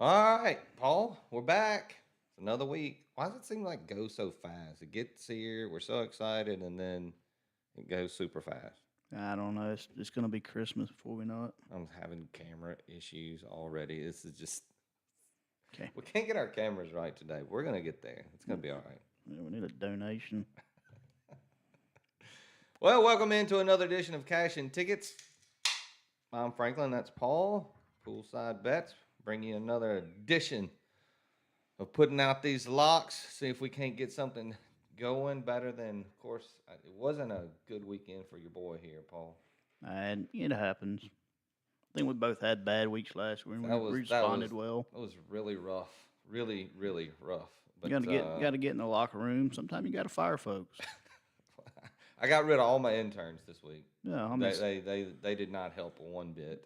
All right, Paul, we're back. It's another week. Why does it seem like go so fast? It gets here, we're so excited, and then it goes super fast. I don't know. It's going to be Christmas before we know it. I'm having camera issues already. This is just Okay. we can't get our cameras right today. We're gonna get there. It's gonna be all right. Yeah, we need a donation. Well, welcome into another edition of Cash and Tickets. I'm Franklin. That's Paul. Poolside Bets. Bring you another edition of putting out these locks. See if we can't get something going better than, of course, it wasn't a good weekend for your boy here, Paul. And it happens. I think we both had bad weeks last week. We That was that was responded well. that was really rough, really rough. You But got to get in the locker room. Sometimes you got to fire folks. I got rid of all my interns this week. Yeah, I mean, They did not help one bit.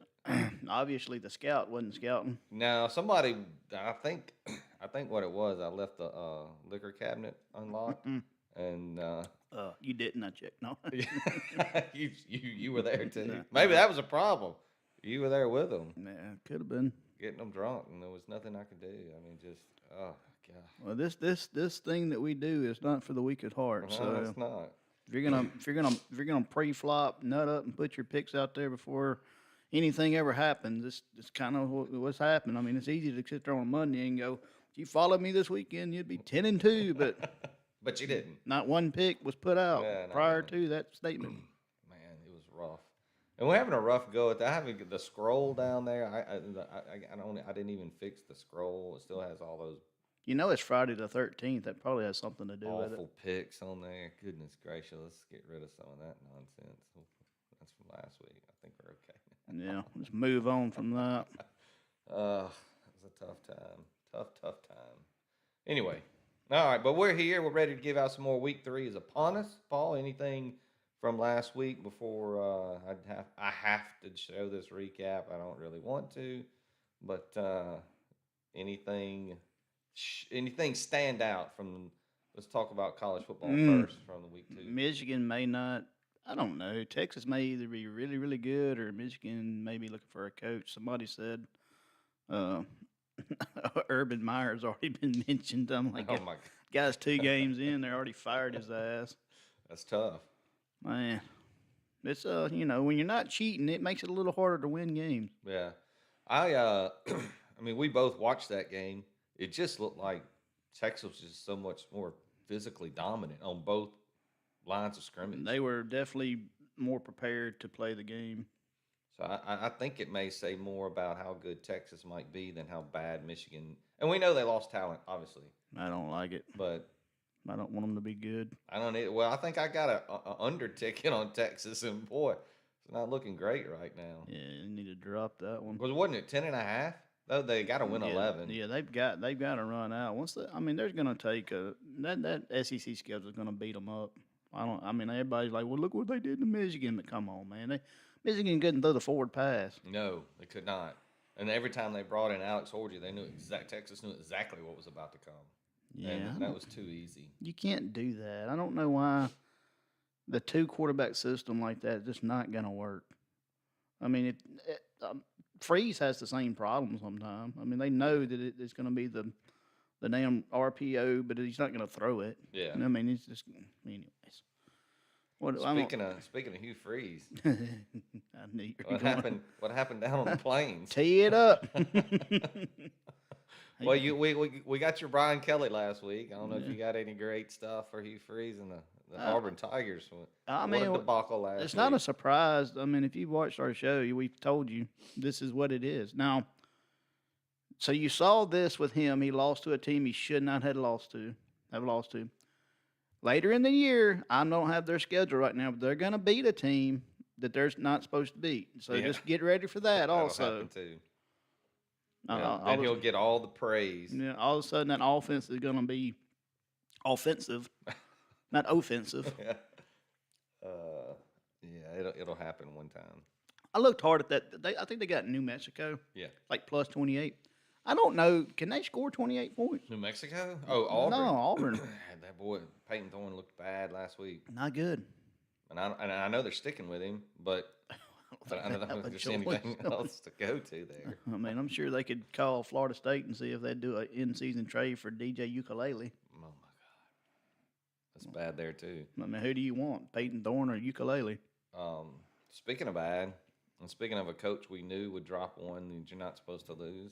obviously the scout wasn't scouting. Now somebody, I think, I think what it was, I left the liquor cabinet unlocked, and You didn't. I checked. No. you were there too. Maybe that was a problem. You were there with them, Yeah, could have been. getting them drunk, and there was nothing I could do. I mean, just oh god. Well, this thing that we do is not for the weak at heart. No, So it's not. if you're gonna pre-flop, nut up, and put your picks out there before anything ever happens, it's kind of what's happened. I mean, it's easy to sit there on Monday and go, if you followed me this weekend, you'd be 10-2, but But you didn't. not one pick was put out Yeah, not prior one. to that statement. Man, it was rough. And we're having a rough go at that. Having the scroll down there, I didn't even fix the scroll. It still has all those You know, it's Friday the 13th. That probably has something to do with it. awful pics on there. Goodness gracious, let's get rid of some of that nonsense. That's from last week. I think we're okay. Yeah, let's move on from that. It was a tough time. Tough time. Anyway, all right, but we're here. We're ready to give out some more. Week 3 is upon us. Paul, anything from last week before I have to show this recap? I don't really want to, but anything anything stand out from? Let's talk about college football first from the week 2. Michigan may not. I don't know. Texas may either be really, really good or Michigan may be looking for a coach. Somebody said uh, Urban Meyer's already been mentioned. I'm like, Oh my God, guy's 2 games in, they already fired his ass. that's tough. Man, it's when you're not cheating, it makes it a little harder to win games. Yeah, I mean, we both watched that game. It just looked like Texas was just so much more physically dominant on both lines of scrimmage. They were definitely more prepared to play the game. So I think it may say more about how good Texas might be than how bad Michigan. And we know they lost talent, obviously, I don't like it. but I don't want them to be good. I don't need. Well, I think I got a under ticket on Texas, and boy, it's not looking great right now. Yeah, you need to drop that one. Because wasn't it 10.5? Though they got to win Yeah, 11. Yeah, they've got to run out. There's going to take that SEC schedule is going to beat them up. I mean, everybody's like, well, look what they did to Michigan. But come on, man, Michigan couldn't throw the forward pass. No, they could not. And every time they brought in Alex Horgy, they knew Texas knew exactly what was about to come. Yeah, And that was too easy. you can't do that. I don't know why the 2 quarterback system like that is just not going to work. I mean, Freeze has the same problem sometimes. I mean, they know that it's going to be the damn RPO, but he's not going to throw it. Yeah. I mean, it's just anyways. Speaking of Hugh Freeze, I knew you were what going. happened? What happened down on the plains? Tee it up. Well, we got your Brian Kelly last week. I don't know if you got any great stuff for Hugh Freeze and the Auburn Tigers. I What a mean, debacle last it's week. not a surprise. I mean, if you've watched our show, we've told you this is what it is. Now, so you saw this with him. He lost to a team he should not have lost to. Later in the year, I don't have their schedule right now, but they're going to beat a team that they're not supposed to beat. So Yeah. just get ready for that. That'll Also, happen too. Uh, Yeah, all then of- he'll get all the praise. yeah, all of a sudden that offense is going to be offensive, not offensive. Yeah. Yeah, it'll happen one time. I looked hard at that. I think they got New Mexico, Yeah. like plus 28. I don't know. Can they score 28 points? New Mexico? Oh, Auburn. No, Auburn. That boy Peyton Thorne looked bad last week, Not good. and I know they're sticking with him, but I don't know if there's anything else to go to there. I mean, I'm sure they could call Florida State and see if they'd do an in-season trade for DJ Ukulele. Oh my God, that's bad there too. I mean, who do you want, Peyton Thorne or Ukulele? Speaking of bad, and speaking of a coach we knew would drop one that you're not supposed to lose,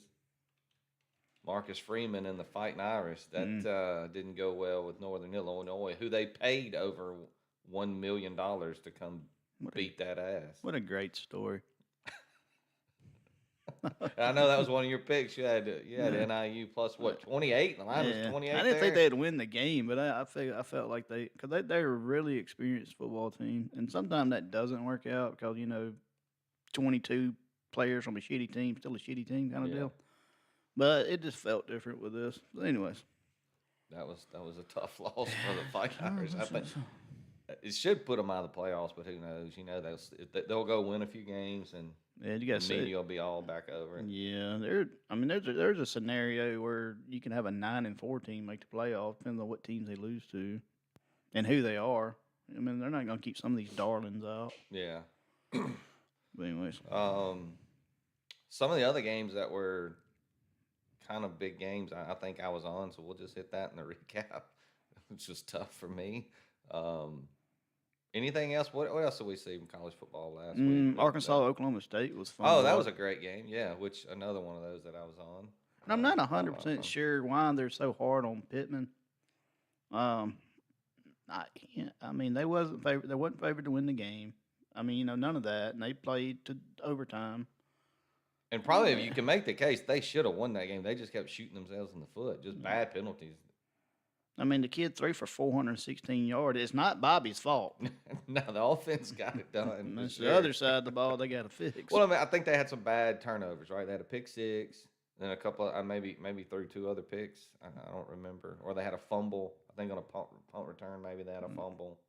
Marcus Freeman and the Fighting Irish. That didn't go well with Northern Illinois, who they paid over $1 million to come beat that ass. What a great story. I know that was one of your picks. You had NIU plus what, 28? The line was 28. I didn't think they'd win the game, but I felt like because they're a really experienced football team, and sometimes that doesn't work out because 22 players from a shitty team, still a shitty team kind of deal. But it just felt different with this. But anyways, that was a tough loss for the Fighting Irish. I think it should put them out of the playoffs, but who knows? They'll go win a few games and. Yeah, you got to media will be all back over it. Yeah, there's a scenario where you can have a 9-4 team make the playoffs, depending on what teams they lose to, and who they are. I mean, they're not going to keep some of these darlings out. Yeah. But anyways, some of the other games that were kind of big games, I think I was on, so we'll just hit that in the recap. It's just tough for me. Anything else? What else did we see from college football last week? Arkansas, Oklahoma State was fun. Oh, that was a great game. Yeah, which another one of those that I was on. And I'm not 100% sure why they're so hard on Pittman. I can't. I mean, they wasn't favored to win the game. I mean, none of that, and they played to overtime. And probably if you can make the case, they should have won that game. They just kept shooting themselves in the foot. Just bad penalties. I mean, the kid threw for 416 yards. It's not Bobby's fault. No, the offense got it done. That's the other side of the ball they got to fix. Well, I mean, I think they had some bad turnovers, right? They had a pick six, then a couple of, maybe threw 2 other picks. I don't remember. Or they had a fumble. I think on a punt return, maybe they had a fumble.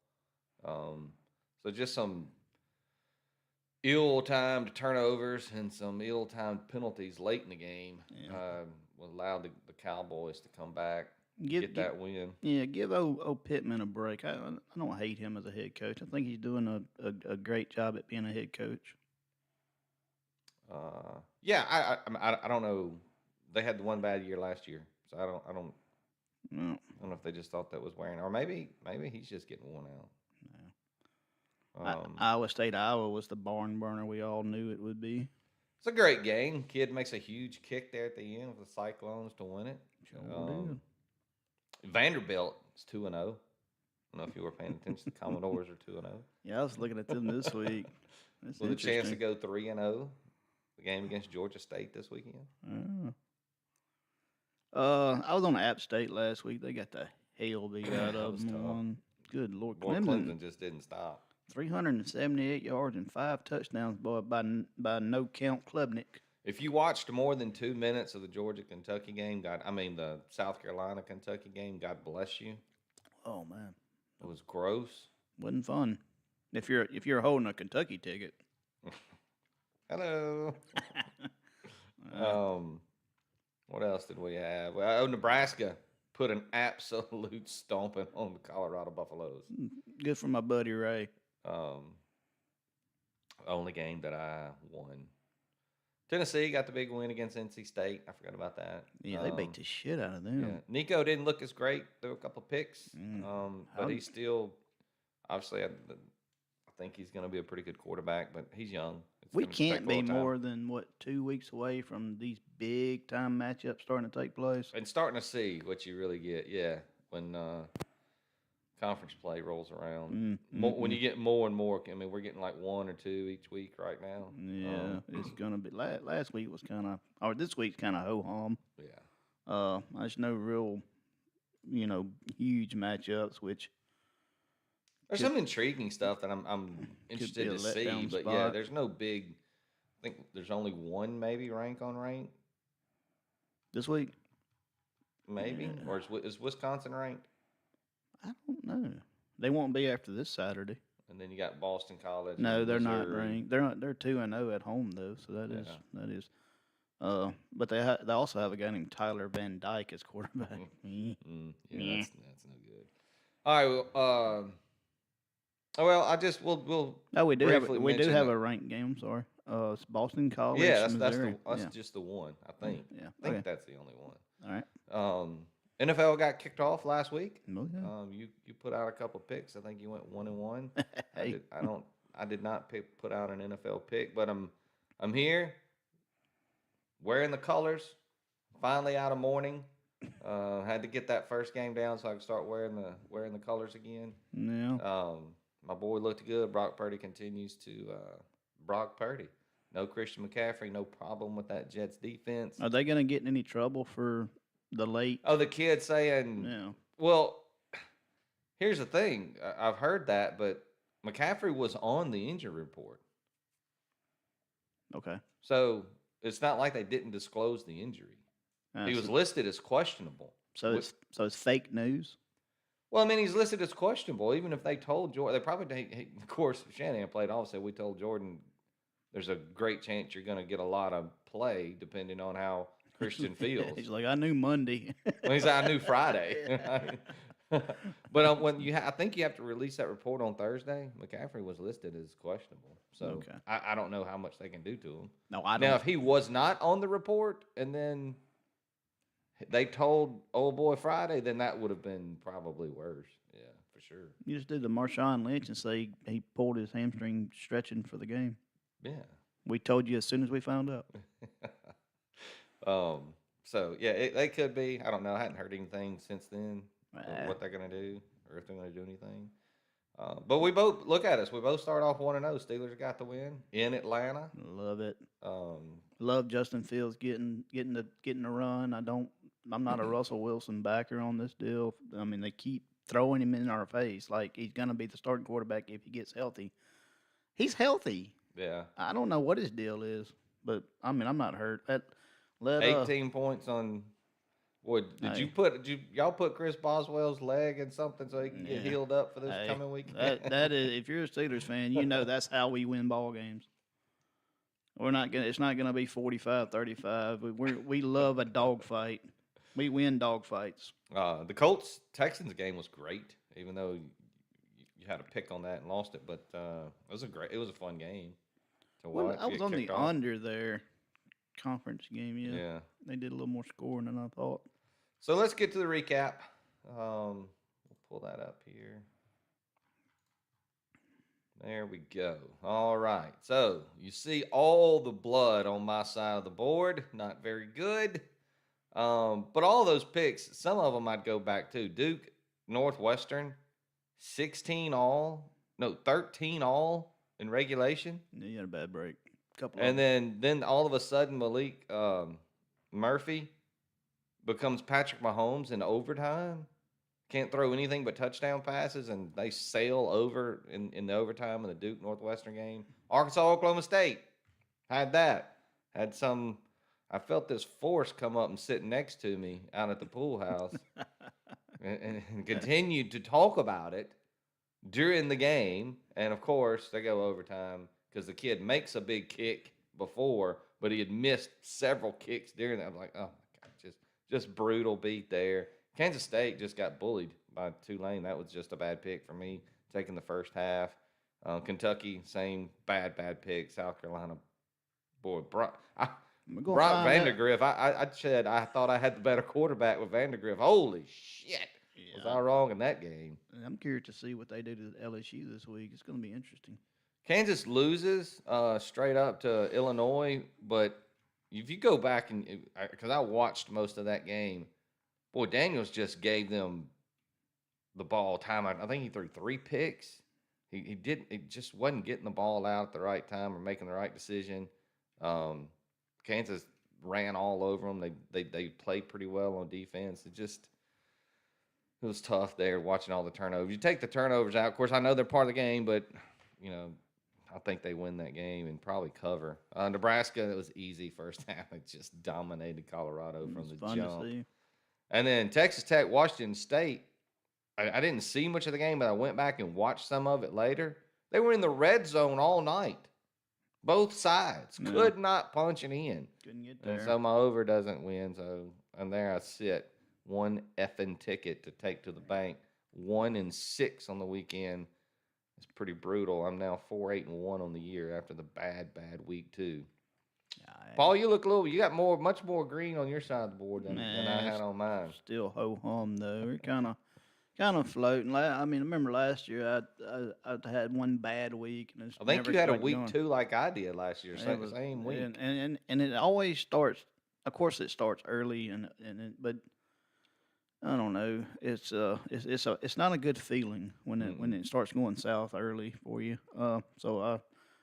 So just some ill-timed turnovers and some ill-timed penalties late in the game allowed the Cowboys to come back. Get that win. Yeah, give old Pittman a break. I don't hate him as a head coach. I think he's doing a great job at being a head coach. I don't know. They had the one bad year last year, so I don't know if they just thought that was wearing, or maybe he's just getting worn out. Iowa State, Iowa was the barn burner we all knew it would be. It's a great game. Kid makes a huge kick there at the end with the Cyclones to win it. Sure did. Vanderbilt is 2-0. I don't know if you were paying attention. The Commodores are 2-0. Yeah, I was looking at them this week. With a chance to go 3-0. The game against Georgia State this weekend. I was on App State last week. They got the hell beat out of them. Good Lord, Clemson just didn't stop. 378 yards and 5 touchdowns, boy, by no count Klubnik. If you watched more than 2 minutes of the Georgia-Kentucky game, the South Carolina-Kentucky game, God bless you. Oh, man. It was gross. Wasn't fun. If you're holding a Kentucky ticket. Hello. What else did we have? Well, Nebraska put an absolute stomping on the Colorado Buffaloes. Good for my buddy Ray. Only game that I won. Tennessee got the big win against NC State. I forgot about that. Yeah, they beat the shit out of them. Yeah. Nico didn't look as great. There were a couple of picks. But he's still, obviously, I think he's going to be a pretty good quarterback, but he's young. We can't be more than, 2 weeks away from these big-time matchups starting to take place? And starting to see what you really get, when conference play rolls around. When you get more and more, I mean, we're getting like 1 or 2 each week right now. Yeah, it's going to be. Last week was kind of, or this week's kind of ho-hum. Yeah. There's no real, huge matchups, which. There's some intriguing stuff that I'm interested to see, but yeah, there's no big. I think there's only one maybe rank on rank this week. Maybe, or is Wisconsin ranked? I don't know. They won't be after this Saturday. And then you got Boston College. No, they're not ranked. They're 2-0 at home though, so that is. But they also have a guy named Tyler Van Dyke as quarterback. Yeah, that's no good. All right, well, Oh, well, I just we'll No, we do have briefly we do mention have that. a ranked game. I'm sorry. It's Boston College, Yeah, Missouri. that's Yeah, just the one. I yeah, think. yeah. I think Okay, that's the only one. all right. NFL got kicked off last week. Well, yeah. You put out a couple picks. I think you went 1-1. Hey, I did not put out an NFL pick, but I'm here wearing the colors. Finally out of mourning. Had to get that first game down so I could start wearing the colors again. yeah. My boy looked good. Brock Purdy continues to Brock Purdy. No Christian McCaffrey. No problem with that Jets defense. Are they gonna get in any trouble for the late? Oh, the kid saying, Yeah. well, here's the thing. I've heard that, but McCaffrey was on the injury report. Okay. So it's not like they didn't disclose the injury. He was So, listed as questionable. it's fake news. Well, I mean, he's listed as questionable. Even if they told Jordan, they probably, of course, if Shanahan played off, said we told Jordan there's a great chance you're going to get a lot of play depending on how Christian feels. He's like, I knew Monday. Well, he's like, I knew Friday. But I think you have to release that report on Thursday. McCaffrey was listed as questionable, so Okay. I don't know how much they can do to him. No, I Now, don't. if he was not on the report and then they told old boy Friday, then that would have been probably worse. Yeah, for sure. You just do the Marshawn Lynch and say he pulled his hamstring stretching for the game. Yeah. We told you as soon as we found out. So yeah, they could be. I don't know. I hadn't heard anything since then. Ah. What they're gonna do, or if they're gonna do anything. But we both look at us. We both start off 1-0. Steelers got the win in Atlanta. Love it. Um, Love Justin Fields getting the run. I'm not a Russell Wilson backer on this deal. I mean, they keep throwing him in our face like he's gonna be the starting quarterback if he gets healthy. He's healthy. yeah, I don't know what his deal is, but I mean, I'm not hurt. 18 points on. Boy, did y'all put Chris Boswell's leg in something so he can get Yeah. healed up for this Hey, coming week? that is, if you're a Steelers fan, you know that's how we win ball games. It's not gonna be 45-35. We love a dogfight. We win dogfights. The Colts Texans game was great, even though you had a pick on that and lost it. But it was a fun game to watch. Well, I was get on the kicked off. under there conference game. Yeah. They did a little more scoring than I thought. So let's get to the recap. We'll pull that up here. There we go. All right. So you see all the blood on my side of the board. Not very good. But all those picks, some of them I'd go back to. Duke, Northwestern, 13 all in regulation. Yeah, you had a bad break. Couple. And then all of a sudden Malik Murphy becomes Patrick Mahomes in overtime. Can't throw anything but touchdown passes, and they sail over in the overtime in the Duke Northwestern game. Arkansas, Oklahoma State had that. Had some. I felt this force come up and sit next to me out at the pool house, and continued to talk about it during the game. And of course, they go overtime because the kid makes a big kick before, but he had missed several kicks during that. I'm like, oh my God, just brutal beat there. Kansas State just got bullied by Tulane. That was just a bad pick for me, taking the first half. Kentucky, same bad pick. South Carolina, boy, Brock Vandegrift. I said I thought I had the better quarterback with Vandegrift. Holy shit. Yeah. Was I wrong in that game? I'm curious to see what they do to LSU this week. It's going to be interesting. Kansas loses straight up to Illinois, but if you go back and because I watched most of that game, boy, Daniels just gave them the ball time. I think he threw 3 picks. He just wasn't getting the ball out at the right time or making the right decision. Kansas ran all over them. They played pretty well on defense. It was tough there watching all the turnovers. You take the turnovers out. Of course, I know they're part of the game, but I think they win that game and probably cover. Nebraska, it was easy first half. It just dominated Colorado from the Fun jump. to see. And then Texas Tech, Washington State. I didn't see much of the game, but I went back and watched some of it later. They were in the red zone all night. Both sides could not punch it in. Couldn't get there. And so my over doesn't win. So and there I sit. 1 effing ticket to take to the bank. 1-6 on the weekend. It's pretty brutal. I'm now 4-8-1 on the year after the bad week 2. Paul, you look a little. You got much more green on your side of the board than I had on mine. Still ho hum though. We're kind of floating. I mean, I remember last year I had one bad week, and I think you had a week 2 like I did last year. Same week. And it always starts. Of course, it starts early, but I don't know. It's not a good feeling when it starts going south early for you. So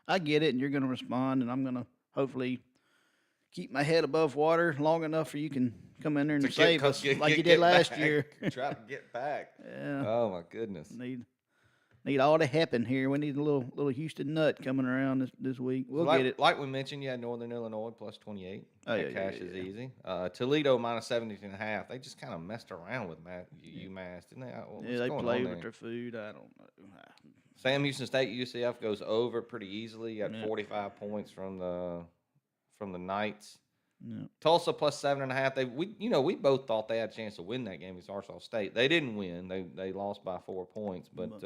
I get it, and you're going to respond, and I'm going to hopefully keep my head above water long enough for you can come in there and save us like you did last year. Try to get back. Yeah. Oh my goodness. Need all the helping here. We need a little Houston nut coming around this week. We'll get it. Like we mentioned, you had Northern Illinois plus 28. Oh, that cash is easy. Toledo minus 17.5. They just kind of messed around with UMass, didn't they? They played with their food. I don't know. Sam Houston State UCF goes over pretty easily. You got 45 points from the Knights. Yeah. Tulsa plus 7.5. We both thought they had a chance to win that game against Arkansas State. They didn't win. They lost by 4 points, but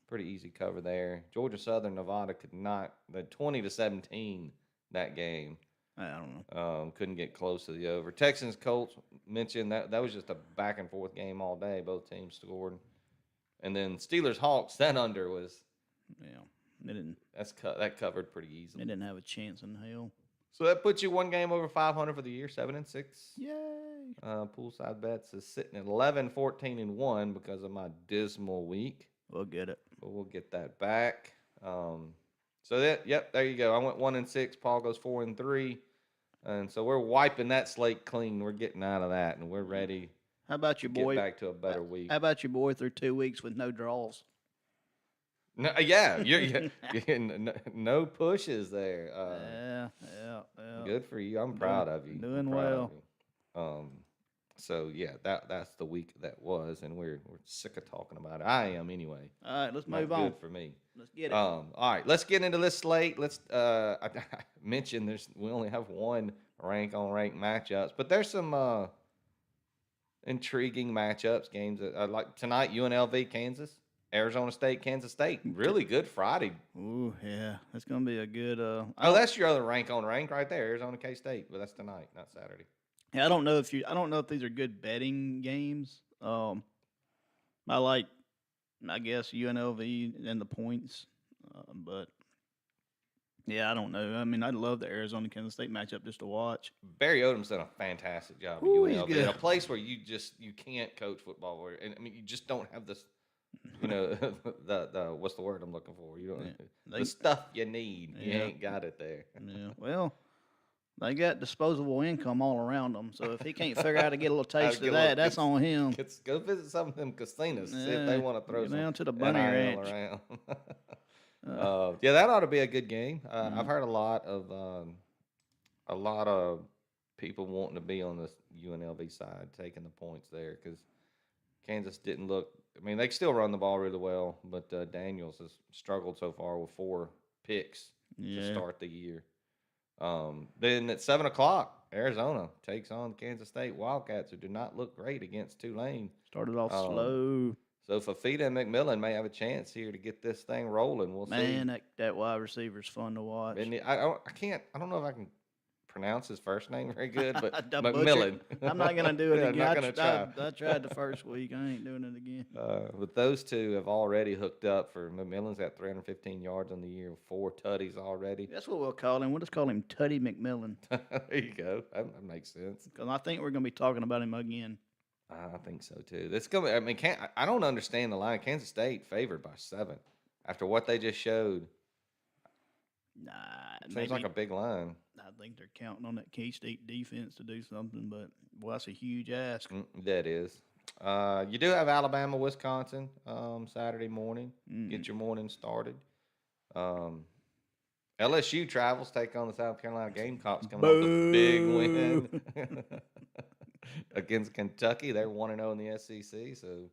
pretty easy cover there. Georgia Southern Nevada could not. The 20-17 that game. I don't know. Couldn't get close to the over. Texans Colts mentioned that was just a back and forth game all day. Both teams scored, and then Steelers Hawks that under was. Yeah, they didn't. That covered pretty easily. They didn't have a chance in hell. So that puts you one game over 500 for the year, 7-6. Yay! Poolside bets is sitting at 11-14-1 because of my dismal week. We'll get it. But we'll get that back. There you go. I went 1-6. Paul goes 4-3, and so we're wiping that slate clean. We're getting out of that, and we're ready. How about your boy? Get back to a better week. How about your boy through 2 weeks with no draws? No, no pushes there. Yeah. Good for you. I'm proud of you. Doing well. So that's the week that was, and we're sick of talking about it. I am anyway. All right, let's move on. Good for me. Let's get it. All right, let's get into this slate. I mentioned we only have one rank on rank matchups, but there's some intriguing matchups, games that I like tonight. UNLV, Kansas. Arizona State, Kansas State. Really good Friday. Ooh, yeah. That's going to be a good that's your other rank on rank right there, Arizona K State, but that's tonight, not Saturday. Yeah, I don't know if these are good betting games. I guess UNLV and the points. But yeah, I don't know. I mean, I'd love the Arizona Kansas State matchup just to watch. Barry Odom's done a fantastic job at UNLV. In a place where you can't coach football, and I mean you just don't have this. The what's the word I'm looking for? You don't the stuff you need. You ain't got it there. Yeah. Well, they got disposable income all around them. So if he can't figure out how to get a little taste of that, that's on him. Go visit some of them casinos. See if they want to throw some down to the bunny ranch around. That ought to be a good game. I've heard a lot of people wanting to be on the UNLV side, taking the points there because Kansas didn't look. I mean, they still run the ball really well, but Daniels has struggled so far with 4 picks to start the year. Then at 7:00, Arizona takes on Kansas State Wildcats, who do not look great against Tulane. Started off slow. So Fafita and McMillan may have a chance here to get this thing rolling. We'll see. Man, that wide receiver's fun to watch. I don't know if I can pronounce his first name very good, but McMillan. I'm not going to do it again. I'm not going to try. I tried the first week. I ain't doing it again. But those two have already hooked up. For McMillan's got 315 yards on the year, 4 tutties already. That's what we'll call him. We'll just call him Tutty McMillan. There you go. That makes sense. Because I think we're going to be talking about him again. I think so too. That's going. I mean, I don't understand the line. Kansas State favored by 7 after what they just showed. Nah, seems like a big line. I think they're counting on that K-State defense to do something, but boy, that's a huge ask. That is. You do have Alabama, Wisconsin Saturday morning. Get your morning started. LSU travels, take on the South Carolina Gamecocks coming off the big win against Kentucky. They're 1-0 in the SEC, so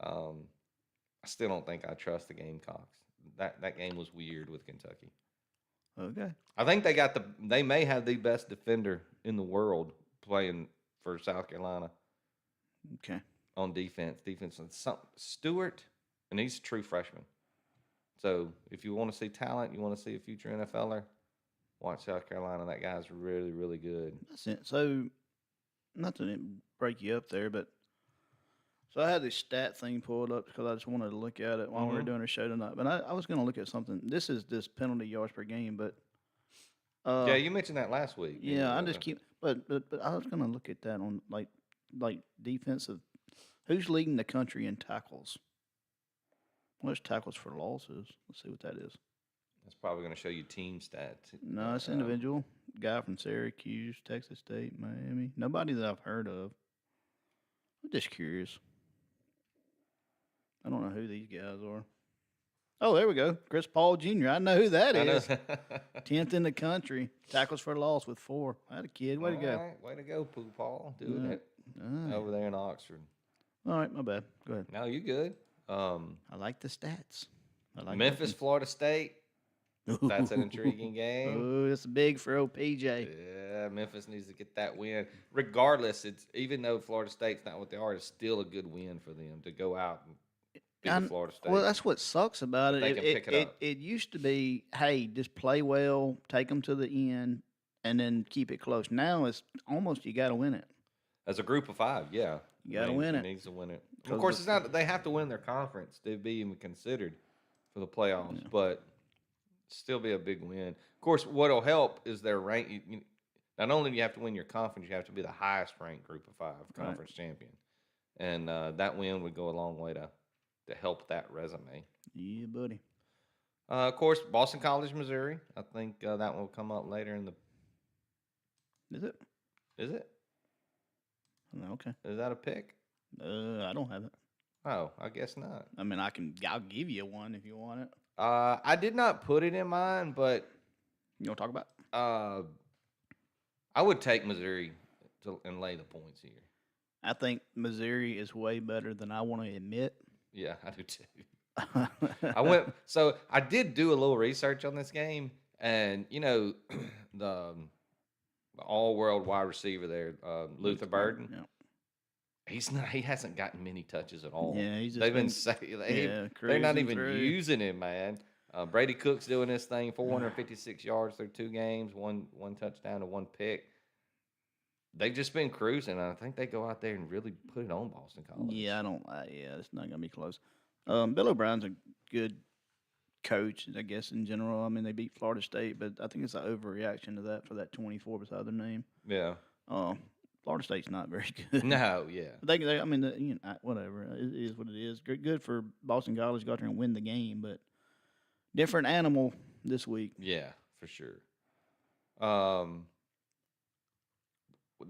I still don't think I trust the Gamecocks. That game was weird with Kentucky. Okay. I think they may have the best defender in the world playing for South Carolina. Okay. On defense, Stewart, and he's a true freshman. So if you want to see talent, you want to see a future NFLer, watch South Carolina. That guy's really, really good. That's it. So, not to break you up there, but so I had this stat thing pulled up because I just wanted to look at it while we were doing a show tonight. But I was going to look at something. This is this penalty yards per game, but Yeah, you mentioned that last week. yeah, I just keep. But I was going to look at that on like defensive. Who's leading the country in tackles? What's tackles for losses? Let's see what that is. That's probably going to show you team stats. No, it's individual. Guy from Syracuse, Texas State, Miami. Nobody that I've heard of. I'm just curious. I don't know who these guys are. Oh, there we go. Chris Paul Jr. I know who that is. 10th in the country. Tackles for loss with 4. I had a kid. Way to go. Right. Way to go, Pooh Paul. Doing it over there in Oxford. All right, my bad. Go ahead. No, you good. I like the stats. I like Memphis, Florida State. That's an intriguing game. Oh, it's big for old PJ. Yeah, Memphis needs to get that win. Regardless, it's even though Florida State's not what they are, it's still a good win for them to go out and beat Florida State. Well, that's what sucks about it. They can pick it up. It used to be, hey, just play well, take them to the end, and then keep it close. Now it's almost you got to win it. As a group of 5, yeah. You got to win it. Needs to win it. Of course, it's not. They have to win their conference to be even considered for the playoffs, but still be a big win. Of course, what'll help is their rank. Not only do you have to win your conference, you have to be the highest ranked group of 5 conference champion, and that win would go a long way to help that resume. Yeah, buddy. Of course, Boston College, Missouri. I think that will come up later in the. Is it? Is it? Okay. Is that a pick? I don't have it. Oh, I guess not. I mean, I'll give you one if you want it. I did not put it in mine, but You want to talk about? I would take Missouri and lay the points here. I think Missouri is way better than I want to admit. Yeah, I do too. So I did do a little research on this game, and the all-world wide receiver there, Luther Burden. Yeah. He hasn't gotten many touches at all. Yeah, he's just they're not even using him, man. Brady Cook's doing this thing, 456 yards through 2 games, one touchdown to 1 pick. They've just been cruising, and I think they go out there and really put it on Boston College. Yeah, it's not gonna be close. Bill O'Brien's a good coach, I guess, in general. I mean, they beat Florida State, but I think it's an overreaction to that for that 24 beside their name. Yeah. Florida State's not very good. No, yeah. I mean, whatever. It is what it is. Good for Boston College. Got there and win the game, but different animal this week. Yeah, for sure.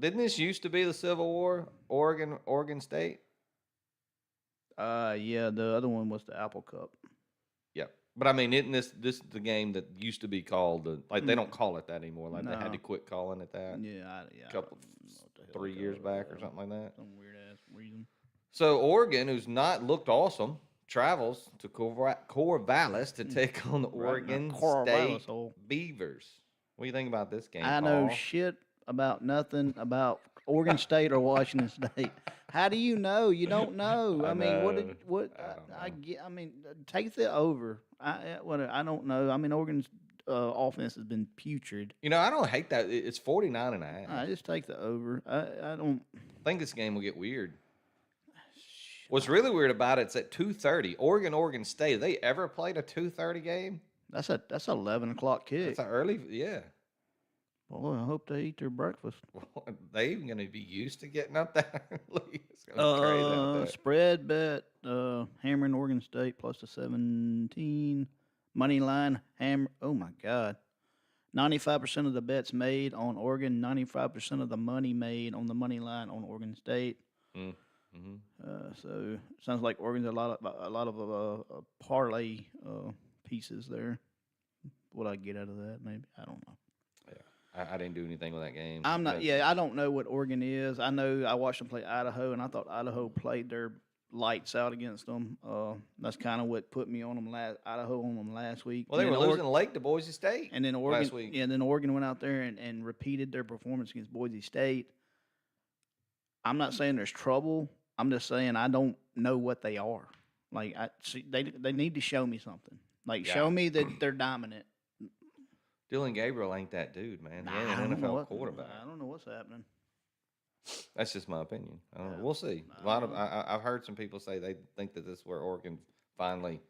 Didn't this used to be the Civil War? Oregon State? Yeah, the other one was the Apple Cup. Yeah. But I mean, isn't this the game that used to be called they don't call it that anymore. Like they had to quit calling it that. Yeah, A couple 3 years back or something like that. Some weird ass reason. So Oregon, who's not looked awesome, travels to Corvallis to take on the Oregon State Beavers. What do you think about this game? I know shit about nothing about Oregon State or Washington State. How do you know? You don't know. I mean, I mean, take the over. I don't know. I mean, Oregon's offense has been putrid. I don't hate that. It's 49.5. I just take the over. I don't think this game will get weird. What's really weird about it's at 2:30. Oregon State. Have they ever played a 2:30 game? That's 11:00 kick. That's an early, yeah. Well, I hope they eat their breakfast. Well, they even going to be used to getting up that early. It's gonna be crazy out there. Spread bet, hammering Oregon State plus the 17. Money line, hammer. Oh, my God. 95% of the bets made on Oregon, 95% of the money made on the money line on Oregon State. Mm-hmm. So it sounds like Oregon's a lot of parlay pieces there. What I get out of that, maybe? I don't know. I didn't do anything with that game. I'm not. Yeah, I don't know what Oregon is. I know I watched them play Idaho, and I thought Idaho played their lights out against them. That's kind of what put me on them Idaho on them last week. Well, they were losing late to Boise State. And then Oregon last week. Yeah, then Oregon went out there and repeated their performance against Boise State. I'm not saying there's trouble. I'm just saying I don't know what they are. Like they need to show me something. Like, Yeah. show me that they're dominant. Dylan Gabriel ain't that dude, man. He ain't I an don't know NFL what, quarterback. I don't know what's happening. That's just my opinion. I don't know. Yeah. We'll see. A lot of I've heard some people say they think that this is where Oregon finally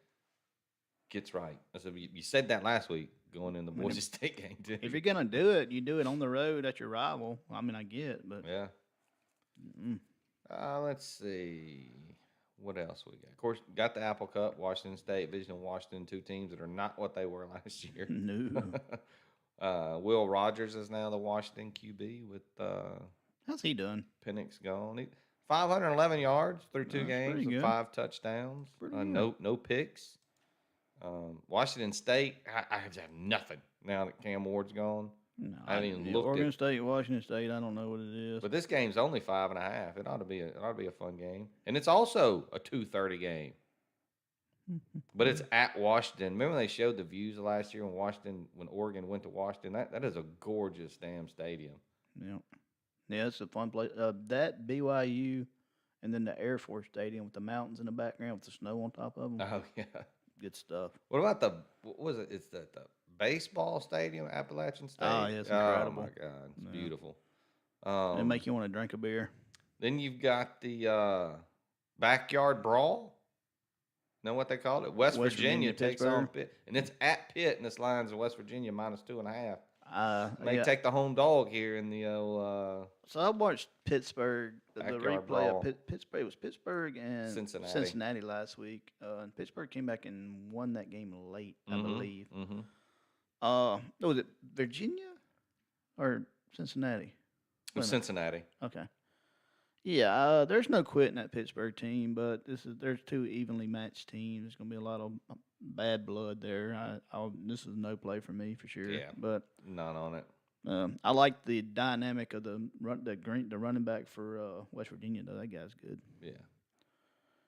gets right. I said you said that last week going in the Boise State game too. If you're gonna do it, you do it on the road at your rival. I mean, I get, but Yeah. Let's see. What else we got? Of course, got the Apple Cup, Washington State, Vision of Washington, two teams that are not what they were last year. no. Will Rogers is now the Washington QB with How's he doing? Penix gone. 511 yards through two That's games pretty with good. 5 touchdowns. Pretty good. No picks. Washington State, I have nothing now that Cam Ward's gone. No, I haven't even looked Oregon at. State, Washington State. I don't know what it is. But this game's only 5.5. It ought to be a fun game, and it's also a 2:30 game. But it's at Washington. Remember they showed the views last year when Oregon went to Washington. That is a gorgeous damn stadium. Yeah, it's a fun place. That BYU, and then the Air Force Stadium with the mountains in the background with the snow on top of them. Oh yeah, Good stuff. what about what was it? It's the baseball stadium, Appalachian State. Oh, yeah, it's incredible. Oh my God, it's Yeah. beautiful. It make you want to drink a beer. Then you've got the backyard brawl. Know what they call it? West Virginia takes on Pittsburgh. Pitt, and it's at Pitt, and this line's in West Virginia -2.5. They Yeah. take the home dog here in the So I watched Pittsburgh, the Backyard replay brawl. of Pittsburgh. It was Pittsburgh and Cincinnati. last week. And Pittsburgh came back and won that game late, I believe. Mm-hmm. Was it Virginia or Cincinnati? It was Cincinnati. Okay. Yeah, there's no quitting that Pittsburgh team, but there's two evenly matched teams. There's gonna be a lot of bad blood there. This is no play for me for sure. Yeah. But None on it. I like the dynamic of the running back for West Virginia. Though that guy's good. Yeah.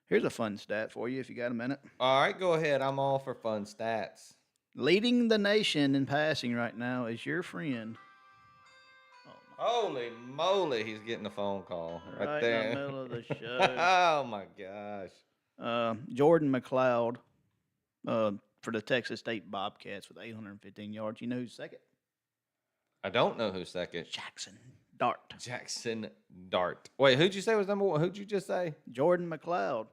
Here's a fun stat for you if you got a minute. All right, go ahead. I'm all for fun stats. Leading the nation in passing right now is your friend. Holy moly, he's getting a phone call right there. In the middle of the show. Oh my gosh. Jordan McLeod for the Texas State Bobcats with 815 yards. You know who's second? I don't know who's second. Jackson Dart. Jackson Dart. Wait, who'd you say was number one? Who'd you just say? Jordan McLeod.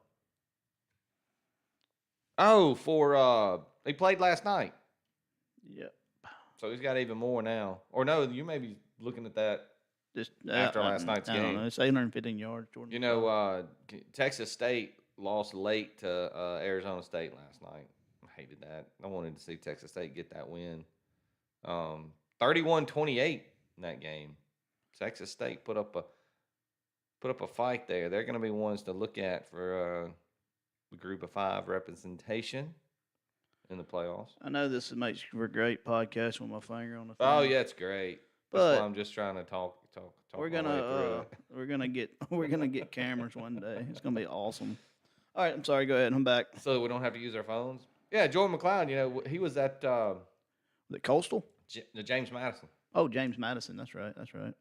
Oh, he played last night. Yep. So he's got even more now. Or no, you may be looking at that Just after last night's I don't game. know. It's 815 yards. Jordan. You know, Texas State lost late to Arizona State last night. I hated that. I wanted to see Texas State get that win. 31-28 in that game. Texas State put up a fight there. They're going to be ones to look at for the Group of 5 representation in the playoffs. I know this makes for a great podcast with my finger on the thing. Oh yeah, it's great. That's why I'm just trying to talk. We're my way through it. we're gonna get cameras one day. It's gonna be awesome. All right, I'm sorry. Go ahead. I'm back. So we don't have to use our phones. Yeah, Jordan McLeod. You know, he was at The Coastal. the James Madison. Oh, James Madison. That's right.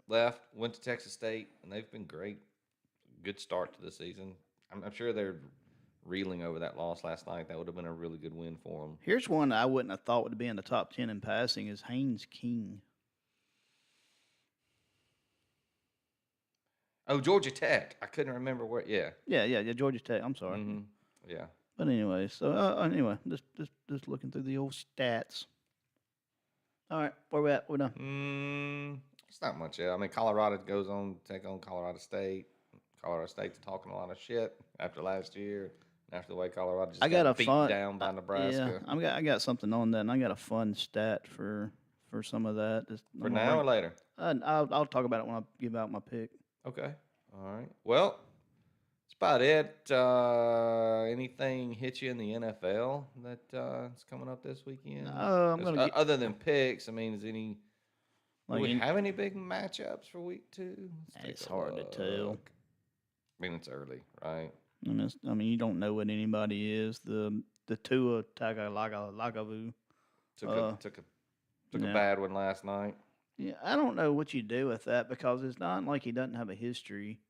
Left, went to Texas State, and they've been great. Good start to the season. I'm sure they're reeling over that loss last night. That would have been a really good win for them. Here's one I wouldn't have thought would be in the top 10 in passing is Haynes King. Oh, Georgia Tech. I couldn't remember where. Yeah. Yeah. Georgia Tech. I'm sorry. Mm-hmm. Yeah. But anyway, so just looking through the old stats. All right, where we at? We're done. It's not much. I mean, Colorado goes on to take on Colorado State. Colorado State's talking a lot of shit after last year. After the way Colorado just got beat down by Nebraska. Yeah, I got something on that, and I got a fun stat for some of that. For now or later? I'll talk about it when I give out my pick. Okay. All right. Well, that's about it. Anything hit you in the NFL that is coming up this weekend? Other than picks, I mean, do we have any big matchups for week 2? It's hard to tell. I mean, it's early, right? I mean, you don't know what anybody is. The Tua Tagovailoa took a bad one last night. Yeah, I don't know what you do with that because it's not like he doesn't have a history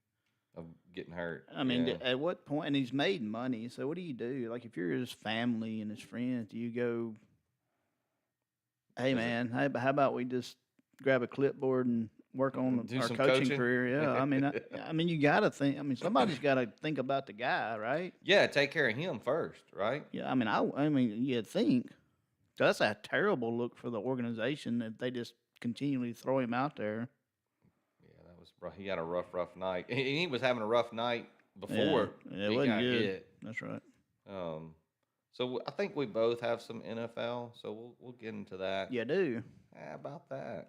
of getting hurt. I mean, yeah. at what point? And he's made money. So what do you do? Like, if you're his family and his friends, do you go, hey, Is it- man, how about we just grab a clipboard and work on do our some coaching career? Yeah. I mean, you got to think. I mean, somebody's got to think about the guy, right? Yeah, take care of him first, right? Yeah. I mean, you'd think. That's a terrible look for the organization if they just continually throw him out there. Yeah, that was rough. He had a rough night. He was having a rough night Yeah, before it he wasn't got good. hit. That's right. So I think we both have some NFL, so we'll get into that. You do. How about that?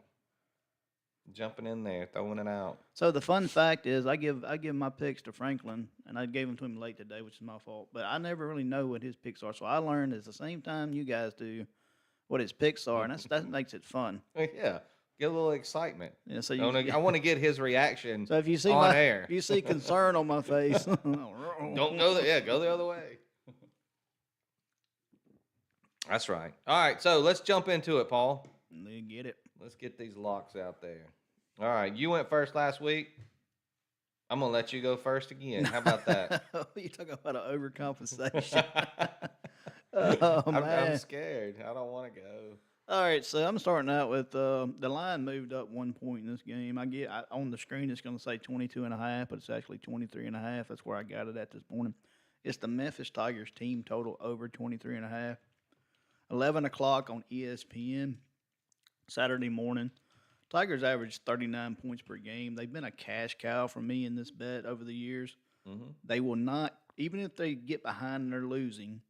Jumping in there, throwing it out. So the fun fact is, I give my picks to Franklin, and I gave them to him late today, which is my fault. But I never really know what his picks are, so I learned at the same time you guys do what his picks are, and that makes it fun. Yeah, get a little excitement. Yeah, so I want to get his reaction. so if you see on air. if you see concern on my face, Don't go there. Yeah, go the other way. That's right. All right, so let's jump into it, Paul. You get it. Let's get these locks out there. All right, you went first last week. I'm gonna let you go first again. How about that? You talking about an overcompensation? Oh I'm man, scared. I don't want to go. All right, so I'm starting out with the line moved up 1 point in this game. On the screen it's going to say 22.5, but it's actually 23.5. That's where I got it at this morning. It's the Memphis Tigers team total over 23.5. 11 o'clock on ESPN Saturday morning. Tigers average 39 points per game. They've been a cash cow for me in this bet over the years. Mm-hmm. They will not, even if they get behind and they're losing,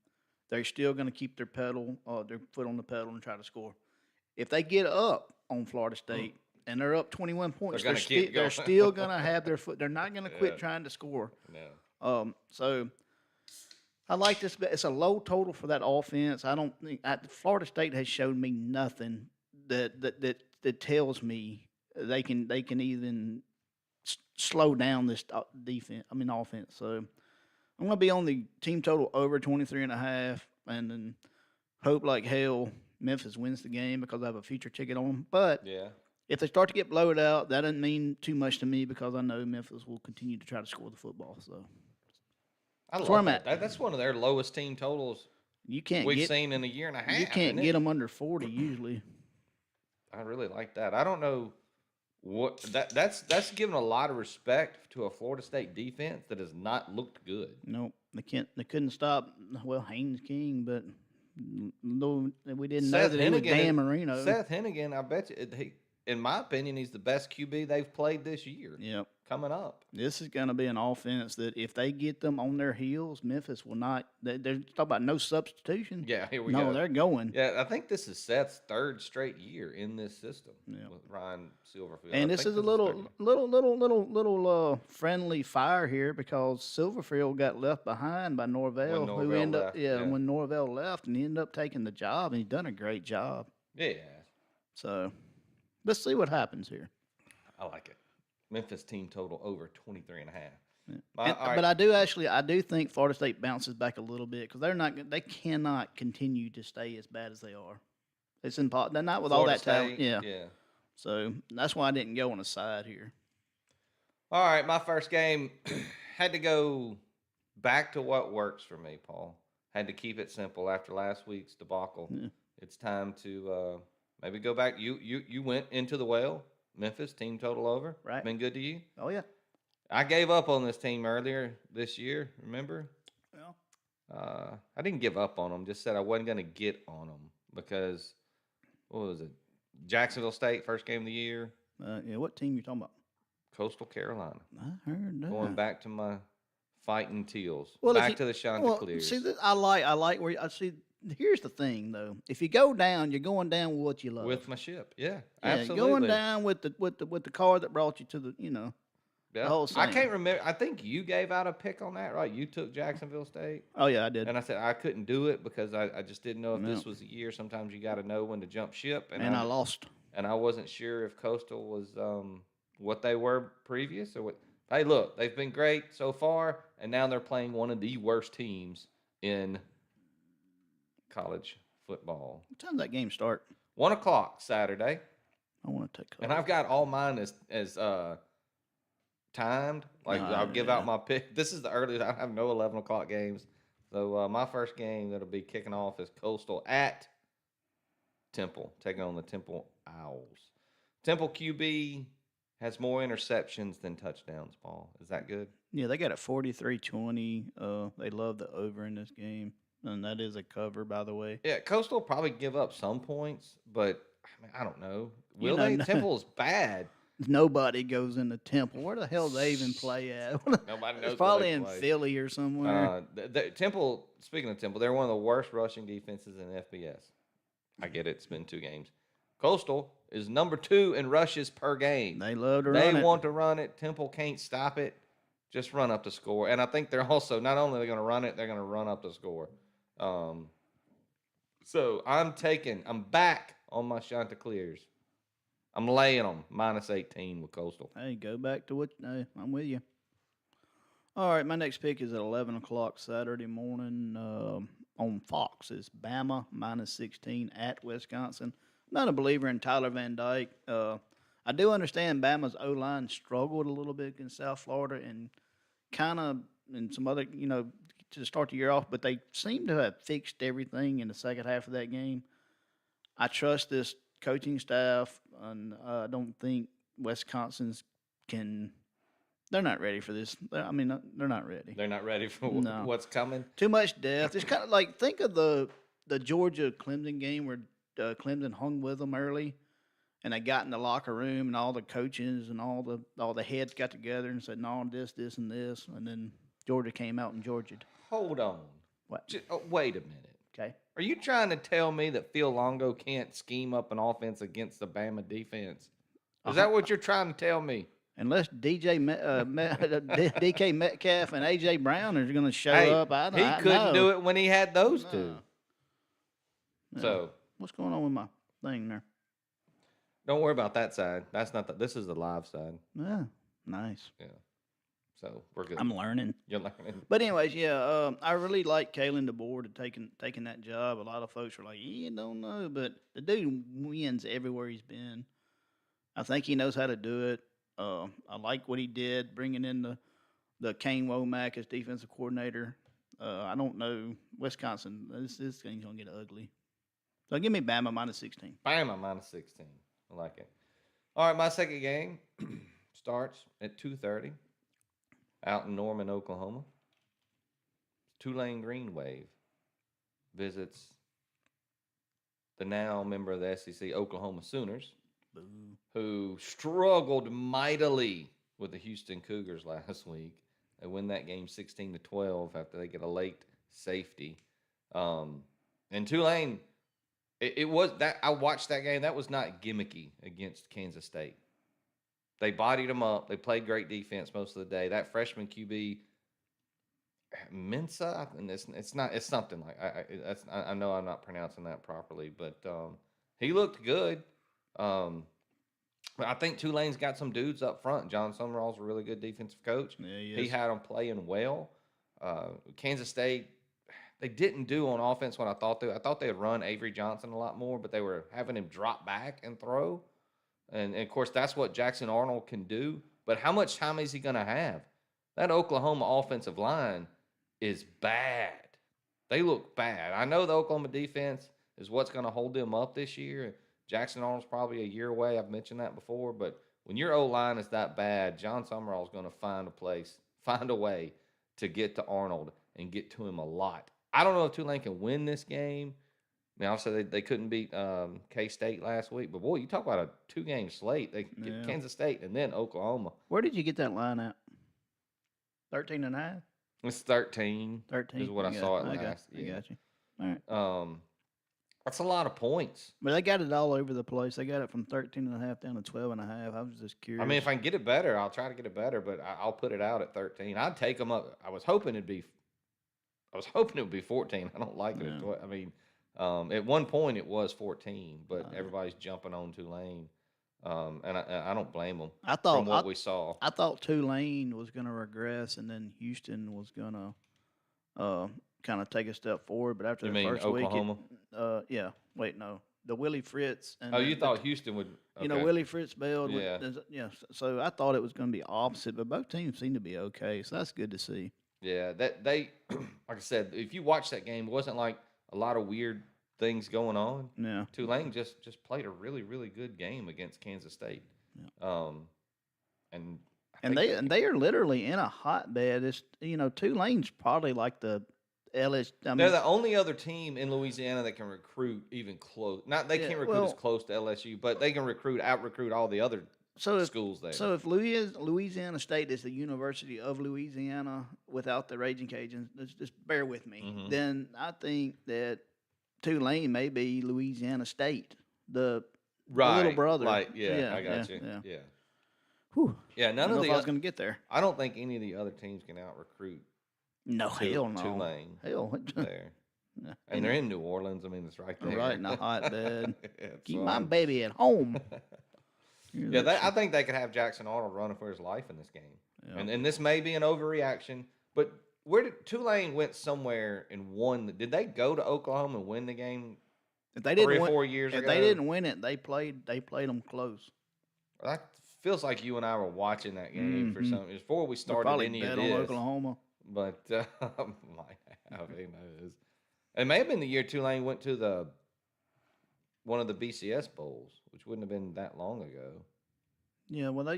they're still going to keep their foot on the pedal and try to score. If they get up on Florida State and they're up 21 points, they're still going to have their foot. They're not going to quit trying to score. No. So I like this bet. It's a low total for that offense. I don't think Florida State has shown me nothing that tells me they can even slow down this offense. So I'm going to be on the team total over 23.5 and then hope like hell Memphis wins the game because I have a future ticket on them. But Yeah. if they start to get blowed out, that doesn't mean too much to me because I know Memphis will continue to try to score the football. So That's where I'm that. at. That's one of their lowest team totals you can't we've seen in a year and a half. You can't isn't get it? them under 40 usually. I really like that. I don't know what that's given a lot of respect to a Florida State defense that has not looked good. Nope, they couldn't stop. Well, Haynes King, but no, we didn't know Seth that he was Hennigan Dan Marino. Seth Hennigan, I bet you, in my opinion, he's the best QB they've played this year. Yep. Coming up. This is going to be an offense that if they get them on their heels, Memphis will not. They're talking about no substitution. Yeah, here we no, go. they're going. Yeah, I think this is Seth's third straight year in this system Yeah. with Ryan Silverfield. And this is a little friendly fire here because Silverfield got left behind by Norvell, When who Norvell ended up left, yeah. when Norvell left, and he ended up taking the job, and he's done a great job. Yeah, So let's see what happens here. I like it. Memphis team total over 23.5. Yeah. All right. But I do think Florida State bounces back a little bit because they cannot continue to stay as bad as they are. It's impossible. They're not with Florida all that talent. State, Yeah. Yeah. So that's why I didn't go on a side here. All right, my first game had to go back to what works for me, Paul. Had to keep it simple after last week's debacle. Yeah. It's time to maybe go back. You went into the well. Memphis team total over. Right. Been good to you? Oh yeah. I gave up on this team earlier this year. Remember? Well. I didn't give up on them. Just said I wasn't going to get on them because what was it? Jacksonville State first game of the year. Yeah. What team you talking about? Coastal Carolina. I heard that. Going back to my fighting teals. Well, back to the Chanticleers. See, I like where I see. Here's the thing, though. If you go down, you're going down with what you love. With my ship, yeah, Yeah, absolutely. going down with the car that brought you to the Yeah. whole I thing. can't remember. I think you gave out a pick on that, right? You took Jacksonville State, Oh yeah, I did. and I said I couldn't do it because I just didn't know if this was the year. Sometimes you got to know when to jump ship, And I lost. and I wasn't sure if Coastal was what they were previous or what. Hey, look, they've been great so far, and now they're playing one of the worst teams in college football. What time did that game start? 1 o'clock Saturday, I want to take. and I've got all mine as timed. Like I'll give yeah. out my pick. This is the earliest. I have no 11 o'clock games. So my first game that'll be kicking off is Coastal at Temple, taking on the Temple Owls. Temple QB has more interceptions than touchdowns, Paul. Is that good? Yeah, they got a 43-20. They love the over in this game, and that is a cover, by the way. Yeah, Coastal will probably give up some points, but I mean, I don't know. You Will know, they? Temple's bad. nobody goes in the Temple. Where the hell they even play at? Nobody knows It's where probably they in play. Philly or somewhere. Temple, speaking of Temple, they're one of the worst rushing defenses in FBS. I get it. It's been 2 games. Coastal is number 2 in rushes per game. They love to They run it. want to run it. Temple can't stop it. Just run up the score. And I think they're also, not only are they going to run it, they're going to run up the score. So I'm back on my Chanticleers. I'm laying them -18 with Coastal. Hey, go back to what? Hey, I'm with you. All right, my next pick is at 11 o'clock Saturday morning on Fox. It's Bama -16 at Wisconsin. Not a believer in Tyler Van Dyke. I do understand Bama's O-line struggled a little bit against South Florida and kind of in some other, to start the year off, but they seem to have fixed everything in the second half of that game. I trust this coaching staff, and I don't think Wisconsin's can. They're not ready for this. They're not ready. They're not ready for No. what's coming. Too much depth. It's kind of like, think of the Georgia Clemson game where Clemson hung with them early, and they got in the locker room, and all the coaches and all the heads got together and said, "No, this, and this," and then Georgia came out and Georgia'd. Hold on. What? Wait a minute. Okay. Are you trying to tell me that Phil Longo can't scheme up an offense against the Bama defense? Is that what you're trying to tell me? Unless DK Metcalf and AJ Brown are going to show Hey, up, he couldn't do it when he had those two. No. So What's going on with my thing there? don't worry about that side. That's not this is the live side. Yeah, nice. Yeah. So we're good. I'm learning. You're learning. But anyways, yeah, I really like Kalen DeBoer to taking that job. A lot of folks are like, "You don't know," but the dude wins everywhere he's been. I think he knows how to do it. I like what he did, bringing in the Kane Womack as defensive coordinator. I don't know Wisconsin. This thing's gonna get ugly. So give me Bama -16. Bama -16. I like it. All right, my second game starts at 2:30 out in Norman, Oklahoma. Tulane Green Wave visits the now member of the SEC, Oklahoma Sooners, Boo. who struggled mightily with the Houston Cougars last week. They win that game 16-12 after they get a late safety. And Tulane, it was that I watched that game. That was not gimmicky against Kansas State. They bodied them up. They played great defense most of the day. That freshman QB, Mensa, and it's something like I know I'm not pronouncing that properly, but he looked good. But I think Tulane's got some dudes up front. John Summerall's a really good defensive coach. Yeah, he had them playing well. Kansas State, they didn't do on offense what I thought they. I thought they would run Avery Johnson a lot more, but they were having him drop back and throw. And of course, that's what Jackson Arnold can do. But how much time is he going to have? That Oklahoma offensive line is bad. They look bad. I know the Oklahoma defense is what's going to hold them up this year. Jackson Arnold's probably a year away. I've mentioned that before. But when your O-line is that bad, John Summerall is going to find a way to get to Arnold and get to him a lot. I don't know if Tulane can win this game. I mean, obviously they couldn't beat K-State last week. But, boy, you talk about a 2-game slate. They get Kansas State and then Oklahoma. Where did you get that line at? 13.5? It's 13. 13 is what I saw it last. I got you. All right. That's a lot of points. But they got it all over the place. They got it from 13.5 down to 12.5. I was just curious. I mean, if I can get it better, I'll try to get it better, but I'll put it out at 13. I'd take them up. I was hoping it would be 14. I don't like it. Yeah. I mean, at one point it was 14, but everybody's jumping on Tulane, and I don't blame them. From what we saw. I thought Tulane was going to regress, and then Houston was going to kind of take a step forward. But after the first Oklahoma? week, yeah. Wait, no. the Willie Fritz. And Oh, you thought Houston would? you know, Okay. Willie Fritz bailed. Yeah. So I thought it was going to be opposite, but both teams seem to be okay. So that's good to see. Yeah, that they, like I said, if you watch that game, it wasn't like a lot of weird things going on. Yeah. Tulane just played a really really good game against Kansas State. And I And think they are literally in a hotbed. It's Tulane's probably like the LS. I they're mean, the only other team in Louisiana that can recruit even close. Not they can't recruit as close to LSU, but they can out recruit all the other schools there. So if Louisiana State is the University of Louisiana without the Raging Cajuns, just bear with me. Then I think that Tulane may be Louisiana State, the little brother. Like, I got you. Yeah. Whew. Yeah, none I of don't know the if I was going to get there. I don't think any of the other teams can out recruit. No, hell no. Tulane. Hell. There. Yeah. And they're in New Orleans. I mean, it's right there. Right in a hotbed. Keep so my baby at home. I think they could have Jackson Arnold running for his life in this game. Yeah. And this may be an overreaction, but where did Tulane went somewhere and won? Did they go to Oklahoma and win the game? If they didn't 3 or 4 years ago, if they didn't win it, they played them close. That feels like you and I were watching that game for something before we started any of this. On Oklahoma, but might have, who knows? It may have been the year Tulane went to one of the BCS bowls, which wouldn't have been that long ago. Yeah, well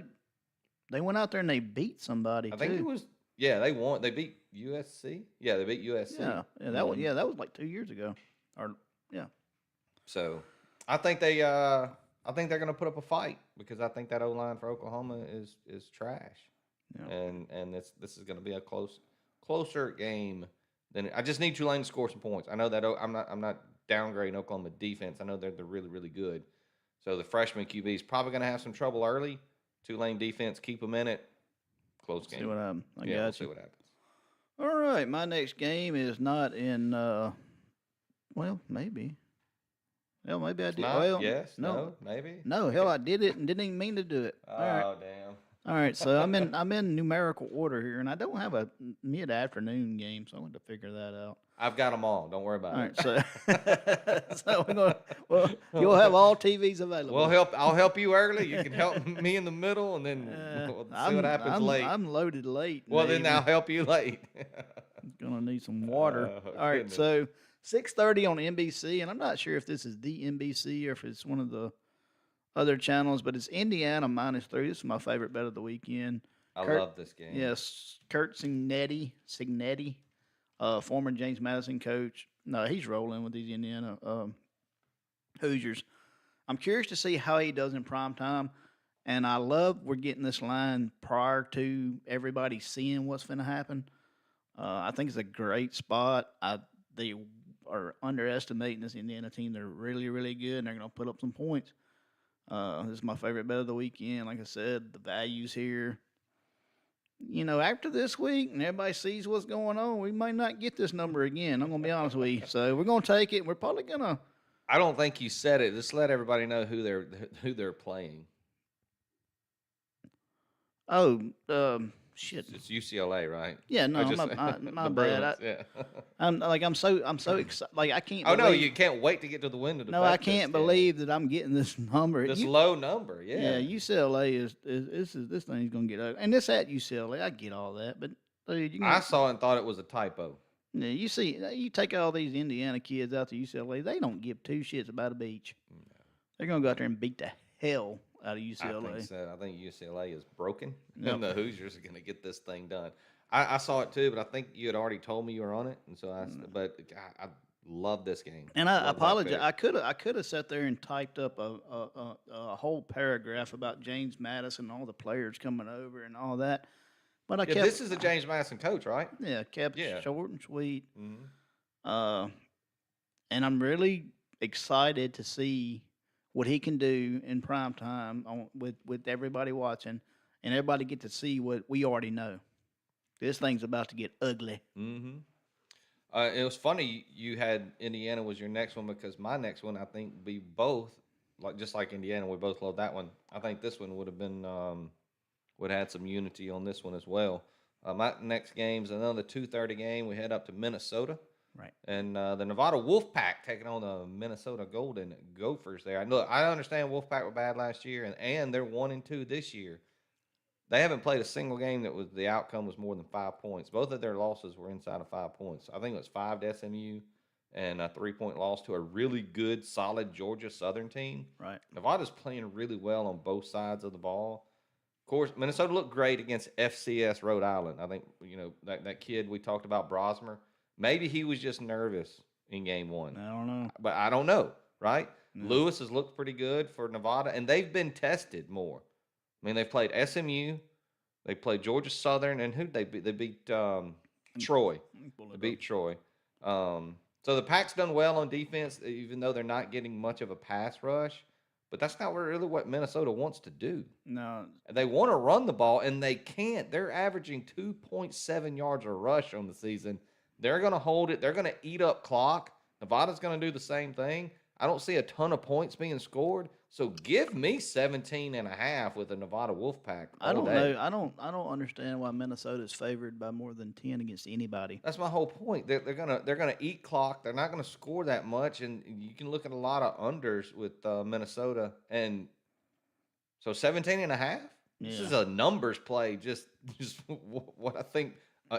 they went out there and they beat somebody. I think it was they won. They beat USC. Yeah, they beat USC. Yeah, that was like 2 years ago. So I think they're going to put up a fight because I think that O-line for Oklahoma is trash. Yeah. And this is going to be a closer game than I just need Tulane to score some points. I know that I'm not downgrading Oklahoma defense. I know they're really really good. So the freshman QB is probably going to have some trouble early. Tulane defense, keep them in it. Close game. See what happens. We'll see what happens. All right, my next game is not in. Well, maybe. Hell, maybe I did. Well, yes, no, maybe. No, hell, I did it and didn't even mean to do it. Oh, damn. All right, so I'm in numerical order here, and I don't have a mid-afternoon game, so I want to figure that out. I've got them all. Don't worry about it. All right, so we're gonna. You'll have all TVs available. I'll help you early. You can help me in the middle, and then we'll see what happens late. I'm loaded late. Well, then I'll help you late. Gonna need some water. All right, so 6:30 on NBC, and I'm not sure if this is the NBC or if it's one of the other channels, but it's Indiana -3. This is my favorite bet of the weekend. I love this game. Yes, Kurt Cignetti, former James Madison coach. No, he's rolling with these Indiana Hoosiers. I'm curious to see how he does in prime time, and I love we're getting this line prior to everybody seeing what's going to happen. I think it's a great spot. They are underestimating this Indiana team. They're really, really good, and they're going to put up some points. This is my favorite bet of the weekend. Like I said, the value's here. After this week and everybody sees what's going on, we might not get this number again. I'm going to be honest with you. So we're going to take it. We're probably going to. I don't think you said it. Just let everybody know who they're playing. Oh, shit. It's UCLA, right? Yeah, no, my bad. I'm so excited. Like I can't. Oh no, you can't wait to get to the window. No, I can't believe that I'm getting this number. This low number, yeah. Yeah, UCLA is this thing's gonna get over, and this at UCLA. I get all that, but dude, I saw it and thought it was a typo. Yeah, you take all these Indiana kids out to UCLA, they don't give two shits about a beach. No. They're gonna go out there and beat the hell out of UCLA. I think so. I think UCLA is broken, and the Hoosiers are going to get this thing done. I saw it too, but I think you had already told me you were on it, and so I love this game. And I apologize. I could have sat there and typed up a whole paragraph about James Madison and all the players coming over and all that, but I kept. This is a James Madison coach, right? Yeah, kept short and sweet. Mm-hmm. And I'm really excited to see what he can do in prime time with everybody watching, and everybody get to see what we already know. This thing's about to get ugly. Mm-hmm. It was funny you had Indiana was your next one because my next one I think we both just like Indiana we both love that one. I think this one would have been would have had some unity on this one as well. My next game's another 2:30 game. We head up to Minnesota Right. And the Nevada Wolfpack taking on the Minnesota Golden Gophers there. And look, I understand Wolfpack were bad last year, and they're 1-2 this year. They haven't played a single game that was the outcome was more than 5 points. Both of their losses were inside of 5 points. I think it was 5 to SMU and a 3-point loss to a really good, solid Georgia Southern team. Right. Nevada's playing really well on both sides of the ball. Of course, Minnesota looked great against FCS Rhode Island. I think, that kid we talked about, Brosmer, maybe he was just nervous in game one. I don't know. But I don't know, right? No. Lewis has looked pretty good for Nevada, and they've been tested more. I mean, they've played SMU, they played Georgia Southern, and who they beat? They beat Troy. They beat Troy. So the Pack's done well on defense, even though they're not getting much of a pass rush. But that's not really what Minnesota wants to do. No. They want to run the ball, and they can't. They're averaging 2.7 yards a rush on the season. They're going to hold it. They're going to eat up clock. Nevada's going to do the same thing. I don't see a ton of points being scored. So give me 17.5 with the Nevada Wolfpack. I don't know. I don't understand why Minnesota is favored by more than 10 against anybody. That's my whole point. They're gonna eat clock. They're not gonna score that much, and you can look at a lot of unders with Minnesota. And so 17.5. This is a numbers play. Just what I think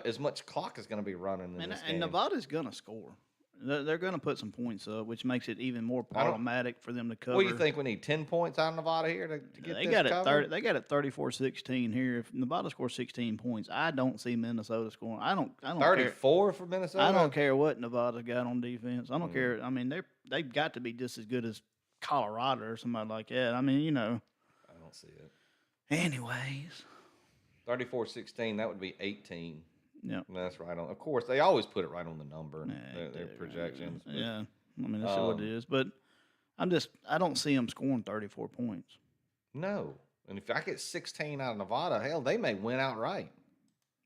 as much clock is going to be running in this game. And Nevada's going to score. They're going to put some points up, which makes it even more problematic for them to cover. What do you think? We need 10 points out of Nevada here to get they this got covered? They got it 34-16 here. If Nevada scores 16 points, I don't see Minnesota scoring. I don't 34 for Minnesota? I don't care what Nevada's got on defense. I don't care. I mean, they've got to be just as good as Colorado or somebody like that. I mean, I don't see it. Anyways. 34-16, that would be 18. Yeah, that's right on. Of course, they always put it right on the number, their projections. Yeah, I mean that's what it is. But I don't see them scoring 34 points. No, and if I get 16 out of Nevada, hell, they may win outright.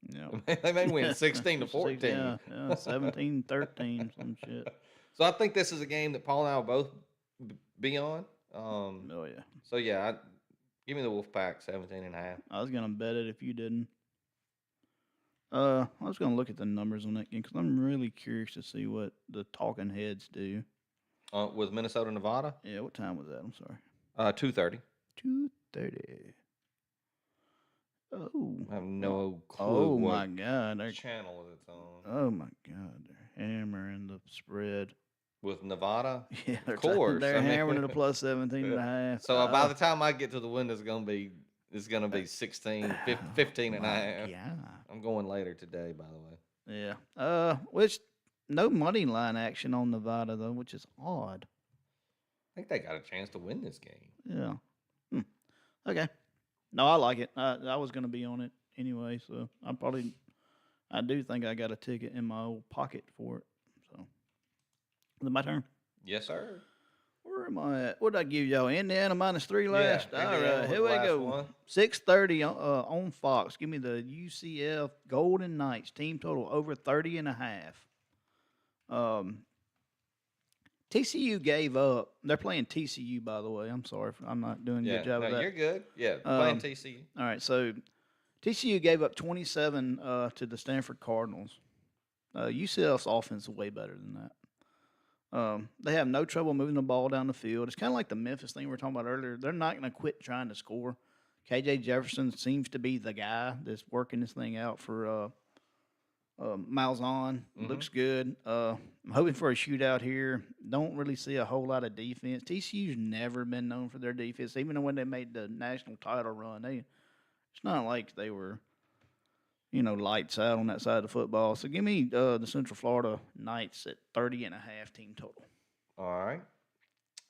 Yeah, they may win 16-14. Yeah, 17-13, some shit. So I think this is a game that Paul and I will both be on. Oh yeah. So yeah, give me the Wolfpack 17.5. I was gonna bet it if you didn't. I was going to look at the numbers on that game because I'm really curious to see what the talking heads do. With Minnesota, Nevada? Yeah, what time was that? I'm sorry. 2:30. 2:30. Oh. I have no clue. Oh, what my God. channel it's on. Oh, my God. They're hammering the spread. With Nevada? Yeah, of course. They're hammering it a plus 17.5. So by the time I get to the window, it's going to be 16, 15.5. Yeah. I'm going later today, by the way. Yeah. Which no money line action on Nevada though, which is odd. I think they got a chance to win this game. Yeah. Okay. No, I like it. I was going to be on it anyway, so I do think I got a ticket in my old pocket for it. So, is it my turn? Yes, sir. Where am I at? What did I give y'all? Indiana -3 last. Yeah, All right, here we go. One. 6:30 on Fox. Give me the UCF Golden Knights team total over 30.5. TCU gave up. They're playing TCU, by the way. I'm sorry, I'm not doing a good job of that. You're good. Yeah, playing TCU. All right, so TCU gave up 27 to the Stanford Cardinals. UCF's offense is way better than that. They have no trouble moving the ball down the field. It's kind of like the Memphis thing we were talking about earlier. They're not going to quit trying to score. KJ Jefferson seems to be the guy that's working this thing out for Malzahn. Mm-hmm. Looks good. I'm hoping for a shootout here. Don't really see a whole lot of defense. TCU's never been known for their defense. Even when they made the national title run, it's not like they were lights out on that side of the football. So give me the Central Florida Knights at 30.5 team total. All right.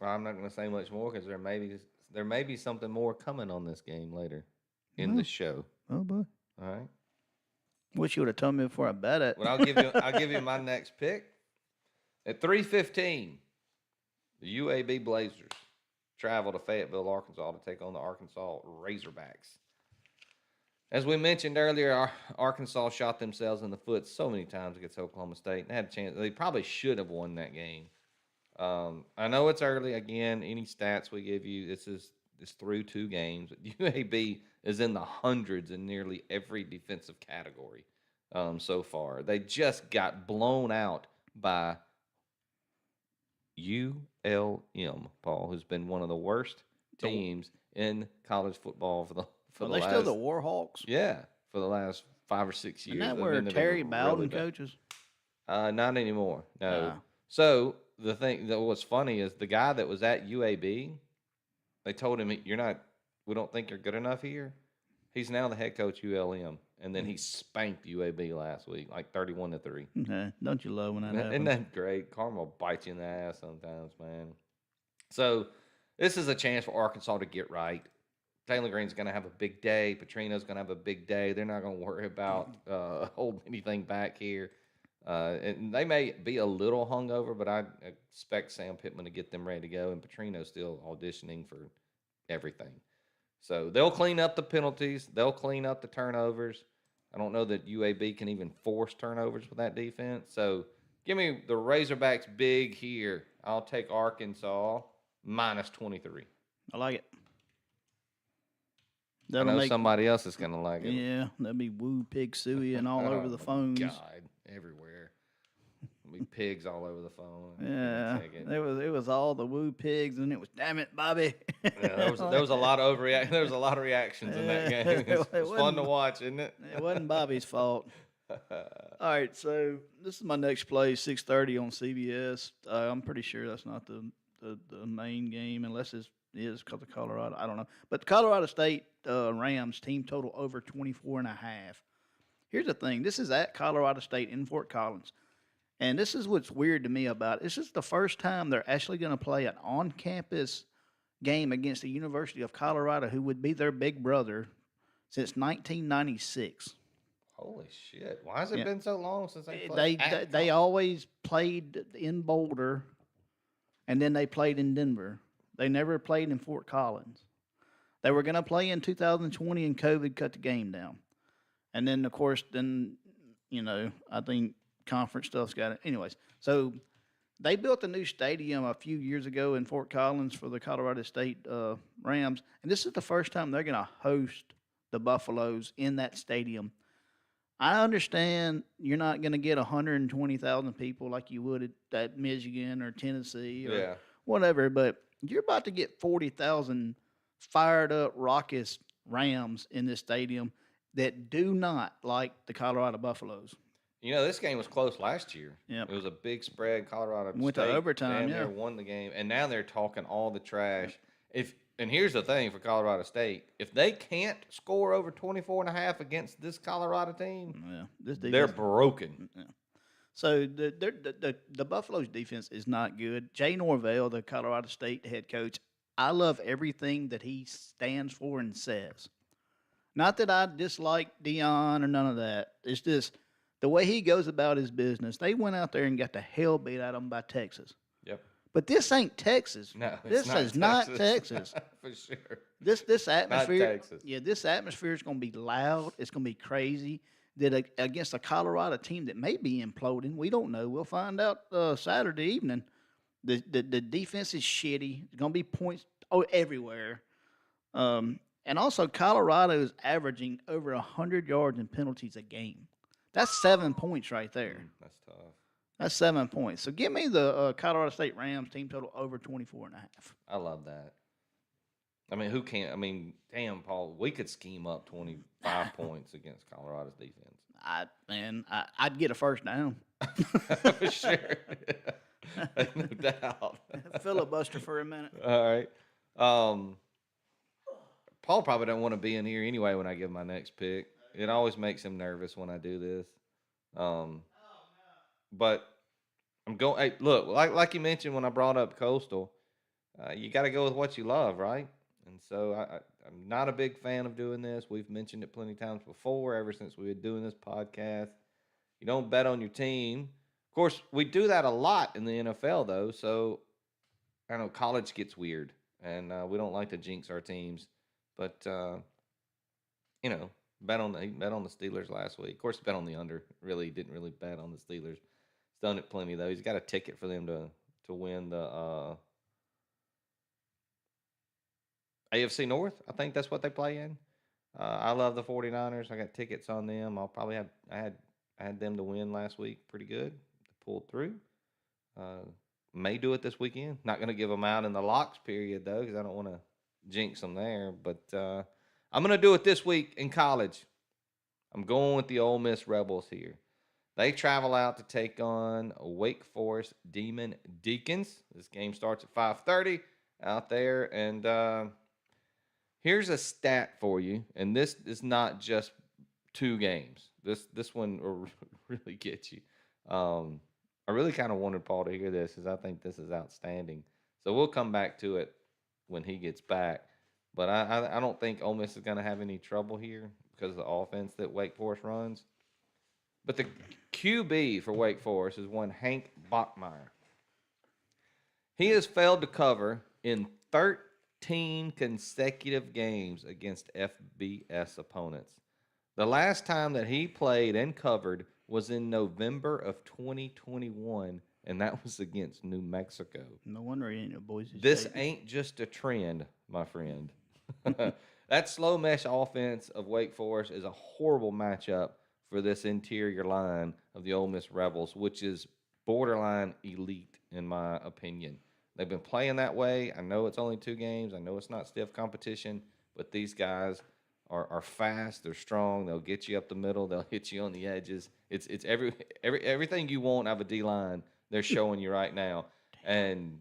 Well, I'm not going to say much more because there may be something more coming on this game later in the show. Oh boy! All right. Wish you would have told me before I bet it. Well, I'll give you my next pick at 3:15. The UAB Blazers travel to Fayetteville, Arkansas, to take on the Arkansas Razorbacks. As we mentioned earlier, Arkansas shot themselves in the foot so many times against Oklahoma State. They had a chance. They probably should have won that game. I know it's early. Again, any stats we give you, it's through 2 games. UAB is in the hundreds in nearly every defensive category so far. They just got blown out by ULM, Paul, who's been one of the worst The- teams in college football for Are the they still the last Warhawks? yeah for the last 5 or 6 years. Isn't that I where mean, they've been Terry really Bowden bad. coaches? Not anymore. No. Ah. So the thing that was funny is the guy that was at UAB, they told him you're not. We don't think you're good enough here. He's now the head coach ULM, and then he spanked UAB last week, like 31-3. Okay. Don't you love when that Isn't happens? that great? Karma will bite you in the ass sometimes, man. So this is a chance for Arkansas to get right. Taylor Green's going to have a big day. Petrino's going to have a big day. They're not going to worry about holding anything back here. And they may be a little hungover, but I expect Sam Pittman to get them ready to go. And Petrino's still auditioning for everything. So they'll clean up the penalties. They'll clean up the turnovers. I don't know that UAB can even force turnovers with that defense. So give me the Razorbacks big here. I'll take Arkansas minus 23. I like it. I know somebody else is going to like it. Yeah, that'd be Woo Pig Suey and all over the my phones. God, everywhere. There'll be pigs all over the phone. Yeah, it was all the Woo Pigs, and it was damn it, Bobby. Yeah, there was a lot of There was a lot of reactions in that game. It was fun to watch, isn't it? It wasn't Bobby's fault. All right, so this is my next play, 6:30 on CBS. I'm pretty sure that's not the main game, unless it is because of Colorado. I don't know. But Colorado State Rams team total over 24.5. Here's the thing. This is at Colorado State in Fort Collins. And this is what's weird to me about it. This is the first time they're actually going to play an on-campus game against the University of Colorado, who would be their big brother, since 1996. Holy shit! Why has it been so long since they They played? they always played in Boulder, and then they played in Denver. They never played in Fort Collins. They were going to play in 2020, and COVID cut the game down. And then, of course, I think conference stuff's got it. Anyways, so they built a new stadium a few years ago in Fort Collins for the Colorado State Rams, and this is the first time they're going to host the Buffaloes in that stadium. I understand you're not going to get 120,000 people like you would at Michigan or Tennessee or whatever, but you're about to get 40,000 fired up, raucous Rams in this stadium that do not like the Colorado Buffaloes. You know, this game was close last year. Yep. It was a big spread. Colorado Went State to overtime, damn near won the game, and now they're talking all the trash. And here's the thing for Colorado State: if they can't score over 24.5 against this Colorado team, they're broken. Yeah. So the Buffaloes defense is not good. Jay Norvell, the Colorado State head coach, I love everything that he stands for and says. Not that I dislike Dion or none of that. It's just the way he goes about his business. They went out there and got the hell beat out of them by Texas. Yep. But this ain't Texas. No, this is not Texas. For sure. This atmosphere. Not Texas. Yeah, this atmosphere is going to be loud. It's going to be crazy. That against a Colorado team that may be imploding, we don't know. We'll find out Saturday evening. The defense is shitty. There's going to be points everywhere. And also, Colorado is averaging over 100 yards in penalties a game. That's 7 points right there. That's tough. That's 7 points. So give me the Colorado State Rams team total over 24.5. I love that. I mean, who can't? I mean, damn, Paul, we could scheme up 25 points against Colorado's defense. I'd get a first down. For sure. No doubt. Filibuster for a minute. All right. Paul probably don't want to be in here anyway when I give my next pick. It always makes him nervous when I do this. But I'm going. Hey, look, like you mentioned when I brought up Coastal, you got to go with what you love, right? And so I'm not a big fan of doing this. We've mentioned it plenty of times before, ever since we've been doing this podcast. You don't bet on your team. Of course, we do that a lot in the NFL, though. So I know college gets weird, and we don't like to jinx our teams. But bet on the Steelers last week. Of course, bet on the under. Really didn't really bet on the Steelers. He's done it plenty though. He's got a ticket for them to win the AFC North. I think that's what they play in. I love the 49ers. I got tickets on them. I had them to win last week pretty good. They pulled through. May do it this weekend. Not going to give them out in the locks period, though, because I don't want to jinx them there. But I'm going to do it this week in college. I'm going with the Ole Miss Rebels here. They travel out to take on Wake Forest Demon Deacons. This game starts at 5:30 out there. And here's a stat for you. And this is not just 2 games. This one will really get you. I really kind of wanted Paul to hear this because I think this is outstanding. So we'll come back to it when he gets back. But I don't think Ole Miss is going to have any trouble here because of the offense that Wake Forest runs. But the QB for Wake Forest is one Hank Bachmeier. He has failed to cover in 13 consecutive games against FBS opponents. The last time that he played and covered was in November of 2021, and that was against New Mexico. No wonder he ain't a Boise State. This ain't just a trend, my friend. That slow mesh offense of Wake Forest is a horrible matchup for this interior line of the Ole Miss Rebels, which is borderline elite in my opinion. They've been playing that way. I know it's only 2 games. I know it's not stiff competition, but these guys are fast. They're strong. They'll get you up the middle. They'll hit you on the edges. It's everything you want out of a D line. They're showing you right now. And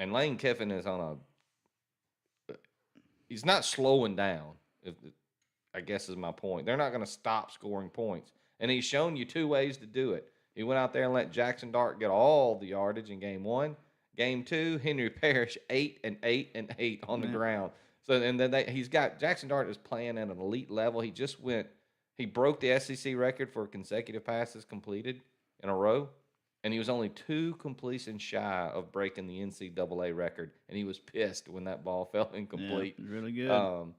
Lane Kiffin is on a. He's not slowing down. I guess is my point. They're not going to stop scoring points, and he's shown you 2 ways to do it. He went out there and let Jackson Dart get all the yardage in game 1. Game 2, Henry Parrish 8 and 8 and 8 on the ground. So and then he's got Jackson Dart is playing at an elite level. He broke the SEC record for consecutive passes completed in a row, and he was only 2 completions shy of breaking the NCAA record. And he was pissed when that ball fell incomplete. Yeah, really good.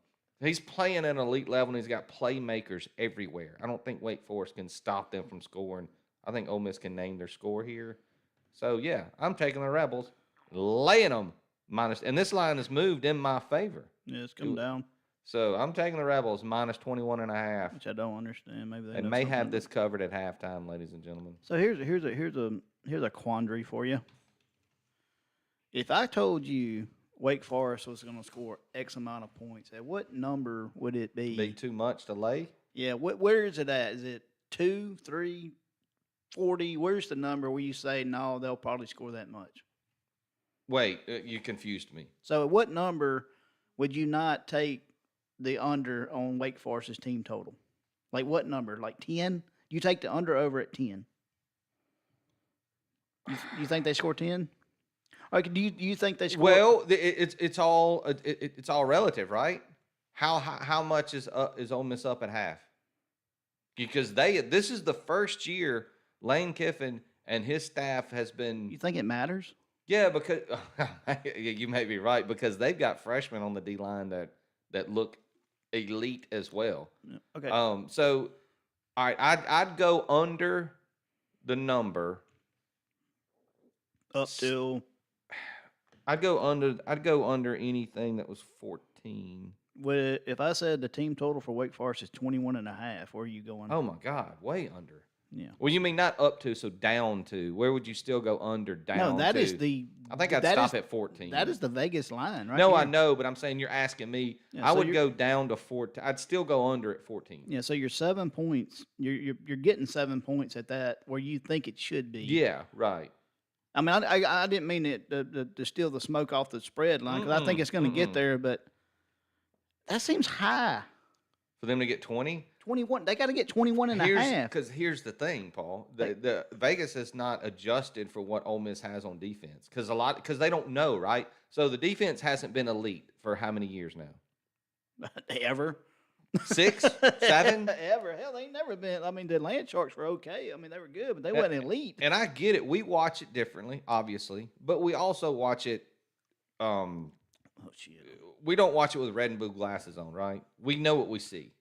He's playing at an elite level, and he's got playmakers everywhere. I don't think Wake Forest can stop them from scoring. I think Ole Miss can name their score here. So yeah, I'm taking the Rebels, laying them minus, and this line has moved in my favor. Yeah, it's come down. So I'm taking the Rebels minus 21.5. Which I don't understand. Maybe they and may have this covered at halftime, ladies and gentlemen. So here's a quandary for you. If I told you Wake Forest was going to score X amount of points, at what number would it be? Be too much to lay? Yeah. Where is it at? Is it 2, 3, 40? Where's the number where you say no? They'll probably score that much. Wait, you confused me. So at what number would you not take the under on Wake Forest's team total? Like what number? Like 10? You take the under over at 10. You think they score 10? Like, do you think they score? Well, it's all relative, right? How much is Ole Miss up at half? Because this is the first year Lane Kiffin and his staff has been. You think it matters? Yeah, because you may be right, because they've got freshmen on the D line that look elite as well. Yeah. Okay. So, all right, I'd go under the number up till. I'd go under anything that was 14. If I said the team total for Wake Forest is 21.5, where are you going? Oh my God, way under. Yeah. Well, you mean not up to, so down to. Where would you still go under, down to? No, that is the. I think I'd stop at 14. That is the Vegas line, right? No, here. I know, but I'm saying you're asking me. Yeah, I so would go down to 14. I'd still go under at 14. Yeah, so you're 7 points. You're getting 7 points at that where you think it should be. Yeah, right. I mean, I didn't mean it to steal the smoke off the spread line, because I think it's going to get there, but that seems high. For them to get 20? 21. They got to get 21.5. Because here's the thing, Paul. The Vegas has not adjusted for what Ole Miss has on defense. Because they don't know, right? So the defense hasn't been elite for how many years now? Ever. 6, 7? Ever. Hell, they ain't never been. I mean, the Land Sharks were okay. I mean, they were good, but they weren't elite. And I get it. We watch it differently, obviously. But we also watch it. Oh, shit. We don't watch it with red and blue glasses on, right? We know what we see.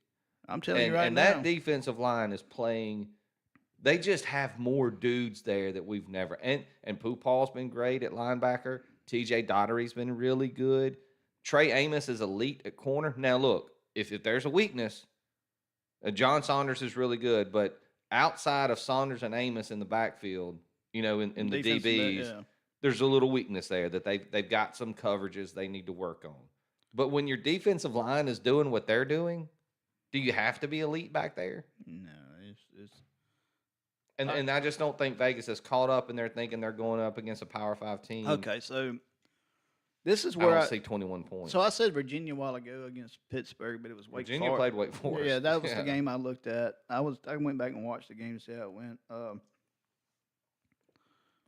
I'm telling you right now. And that defensive line is playing. They just have more dudes there that we've never. And Pooh Paul's been great at linebacker. TJ Dottery's been really good. Trey Amos is elite at corner. Now, look, if there's a weakness, John Saunders is really good. But outside of Saunders and Amos in the backfield, in the Defense, DBs, yeah. there's a little weakness there that they've got some coverages they need to work on. But when your defensive line is doing what they're doing, do you have to be elite back there? No, it's And I just don't think Vegas is caught up in there thinking they're going up against a Power 5 team. okay. So this is I where don't see 21 points. So I said Virginia a while ago against Pittsburgh, but it was Wake Virginia Forest. played Wake Forest. Yeah, that was the game I looked at. I went back and watched the game to see how it went.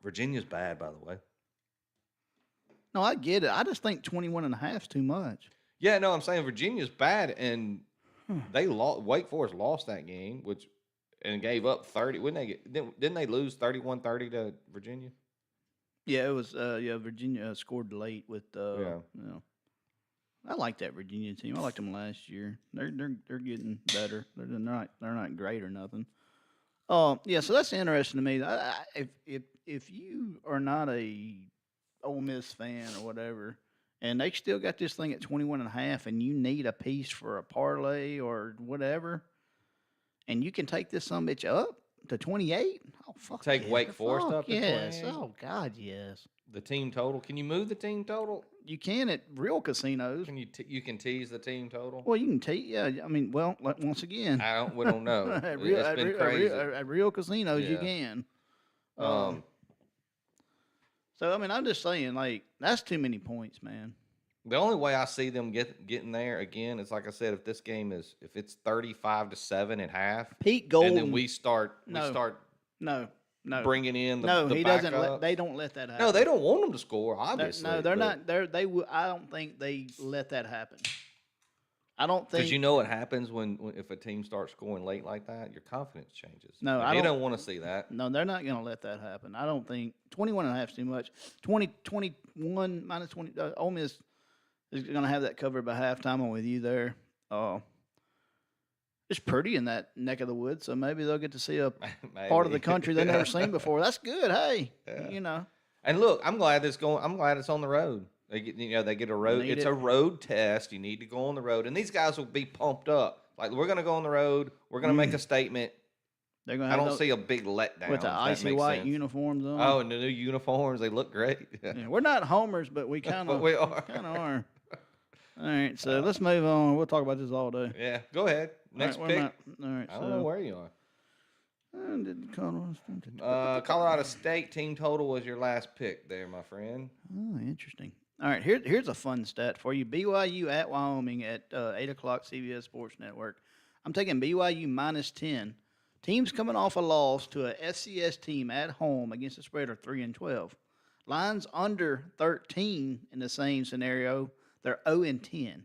Virginia's bad, by the way. No, I get it. I just think 21.5 is too much. Yeah, no, I'm saying Virginia's bad, and they lost. Wake Forest lost that game, and gave up 30. Didn't they lose 31-30 to Virginia? Yeah, it was. Virginia scored late with. I like that Virginia team. I liked them last year. They're getting better. They're not great or nothing. Yeah. So that's interesting to me. If you are not a Ole Miss fan or whatever, and they still got this thing at 21.5, and you need a piece for a parlay or whatever, and you can take this sumbitch up to 28. Oh fuck! Take yeah. Wake Forest Fuck up to yes. 28? Oh God, yes. The team total. Can you move the team total? You can at real casinos. Can you can tease the team total? Well, you can take. Yeah, I mean, well, once again, We don't know. at It's been crazy. At real casinos, you Yeah. can. So I mean, I'm just saying, like, that's too many points, man. The only way I see them getting there again is, like I said, if it's 35-7 at half, Pete Golden, and then we start no, bringing in the no, the he doesn't. backups. They don't let that happen. No, they don't want them to score. They're- Obviously, no, they're not. They will. I don't think they let that happen. I don't think. Because you know what happens when if a team starts scoring late like that, your confidence changes. No, And I you don't- don't want to see that. No, they're not going to let that happen. I don't think 21.5 is too much. 21 minus 20. Ole Miss is going to have that covered by halftime. I'm with you there. It's pretty in that neck of the woods, so maybe they'll get to see a part of the country they've never seen before. That's good. Hey, Yeah. And look, I'm glad it's on the road. They get a road. It's a road test. You need to go on the road, and these guys will be pumped up. Like, we're going to go on the road. We're going to make a statement. They're going. I don't see a big letdown with the if that icy makes white sense. uniforms on. Oh, and the new uniforms, they look great. Yeah, we're not homers, but we kind But of we are. are. All right, so let's move on. We'll talk about this all day. Yeah, go ahead. Next all right, pick. All right, I don't know where you are. Colorado State team total was your last pick there, my friend. Oh, interesting. All right, here's a fun stat for you. BYU at Wyoming at 8 o'clock CBS Sports Network. I'm taking BYU minus 10. Teams coming off a loss to a FCS team at home against the spread are 3-12. Lines under 13 in the same scenario. They're 0-10.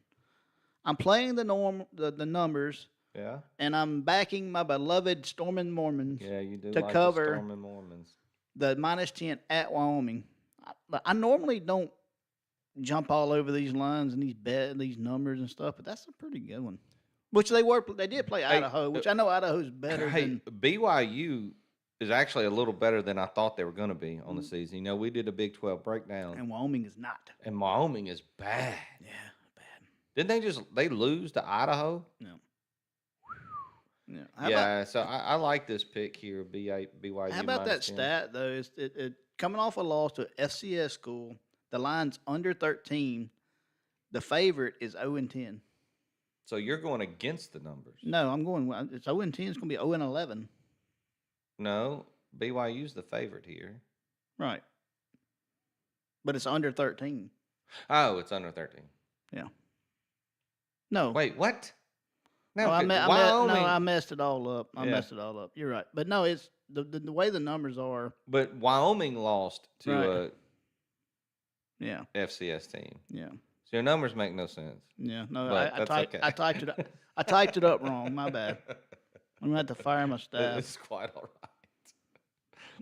I'm playing the numbers. Yeah. And I'm backing my beloved Stormin' Mormons. Yeah, you do to like cover the Stormin' Mormons. the minus 10 at Wyoming. I normally don't jump all over these lines and these numbers and stuff, but that's a pretty good one. Which they did play Idaho, which I know Idaho's better than BYU is actually a little better than I thought they were going to be on the season. We did a Big 12 breakdown, and Wyoming is not. and Wyoming is bad. Yeah, bad. Didn't they lose to Idaho? No. Yeah. So I like this pick here, BYU. How about that 10. stat though? It coming off a loss to an FCS school. The line's under 13. The favorite is 0-10. So you're going against the numbers. No, I'm going. It's 0-10. It's going to be 0-11. No, BYU's the favorite here. Right. But it's under 13. Oh, it's under 13. Yeah. No. Wait, what? No, I messed it all up. I Yeah. messed it all up. You're right. But no, it's the way the numbers are. But Wyoming lost to Right. a FCS team. Yeah. So your numbers make no sense. Yeah. No, But I that's typed okay. I typed it up. I typed it up wrong. My bad. I'm gonna have to fire my staff. It's quite all right.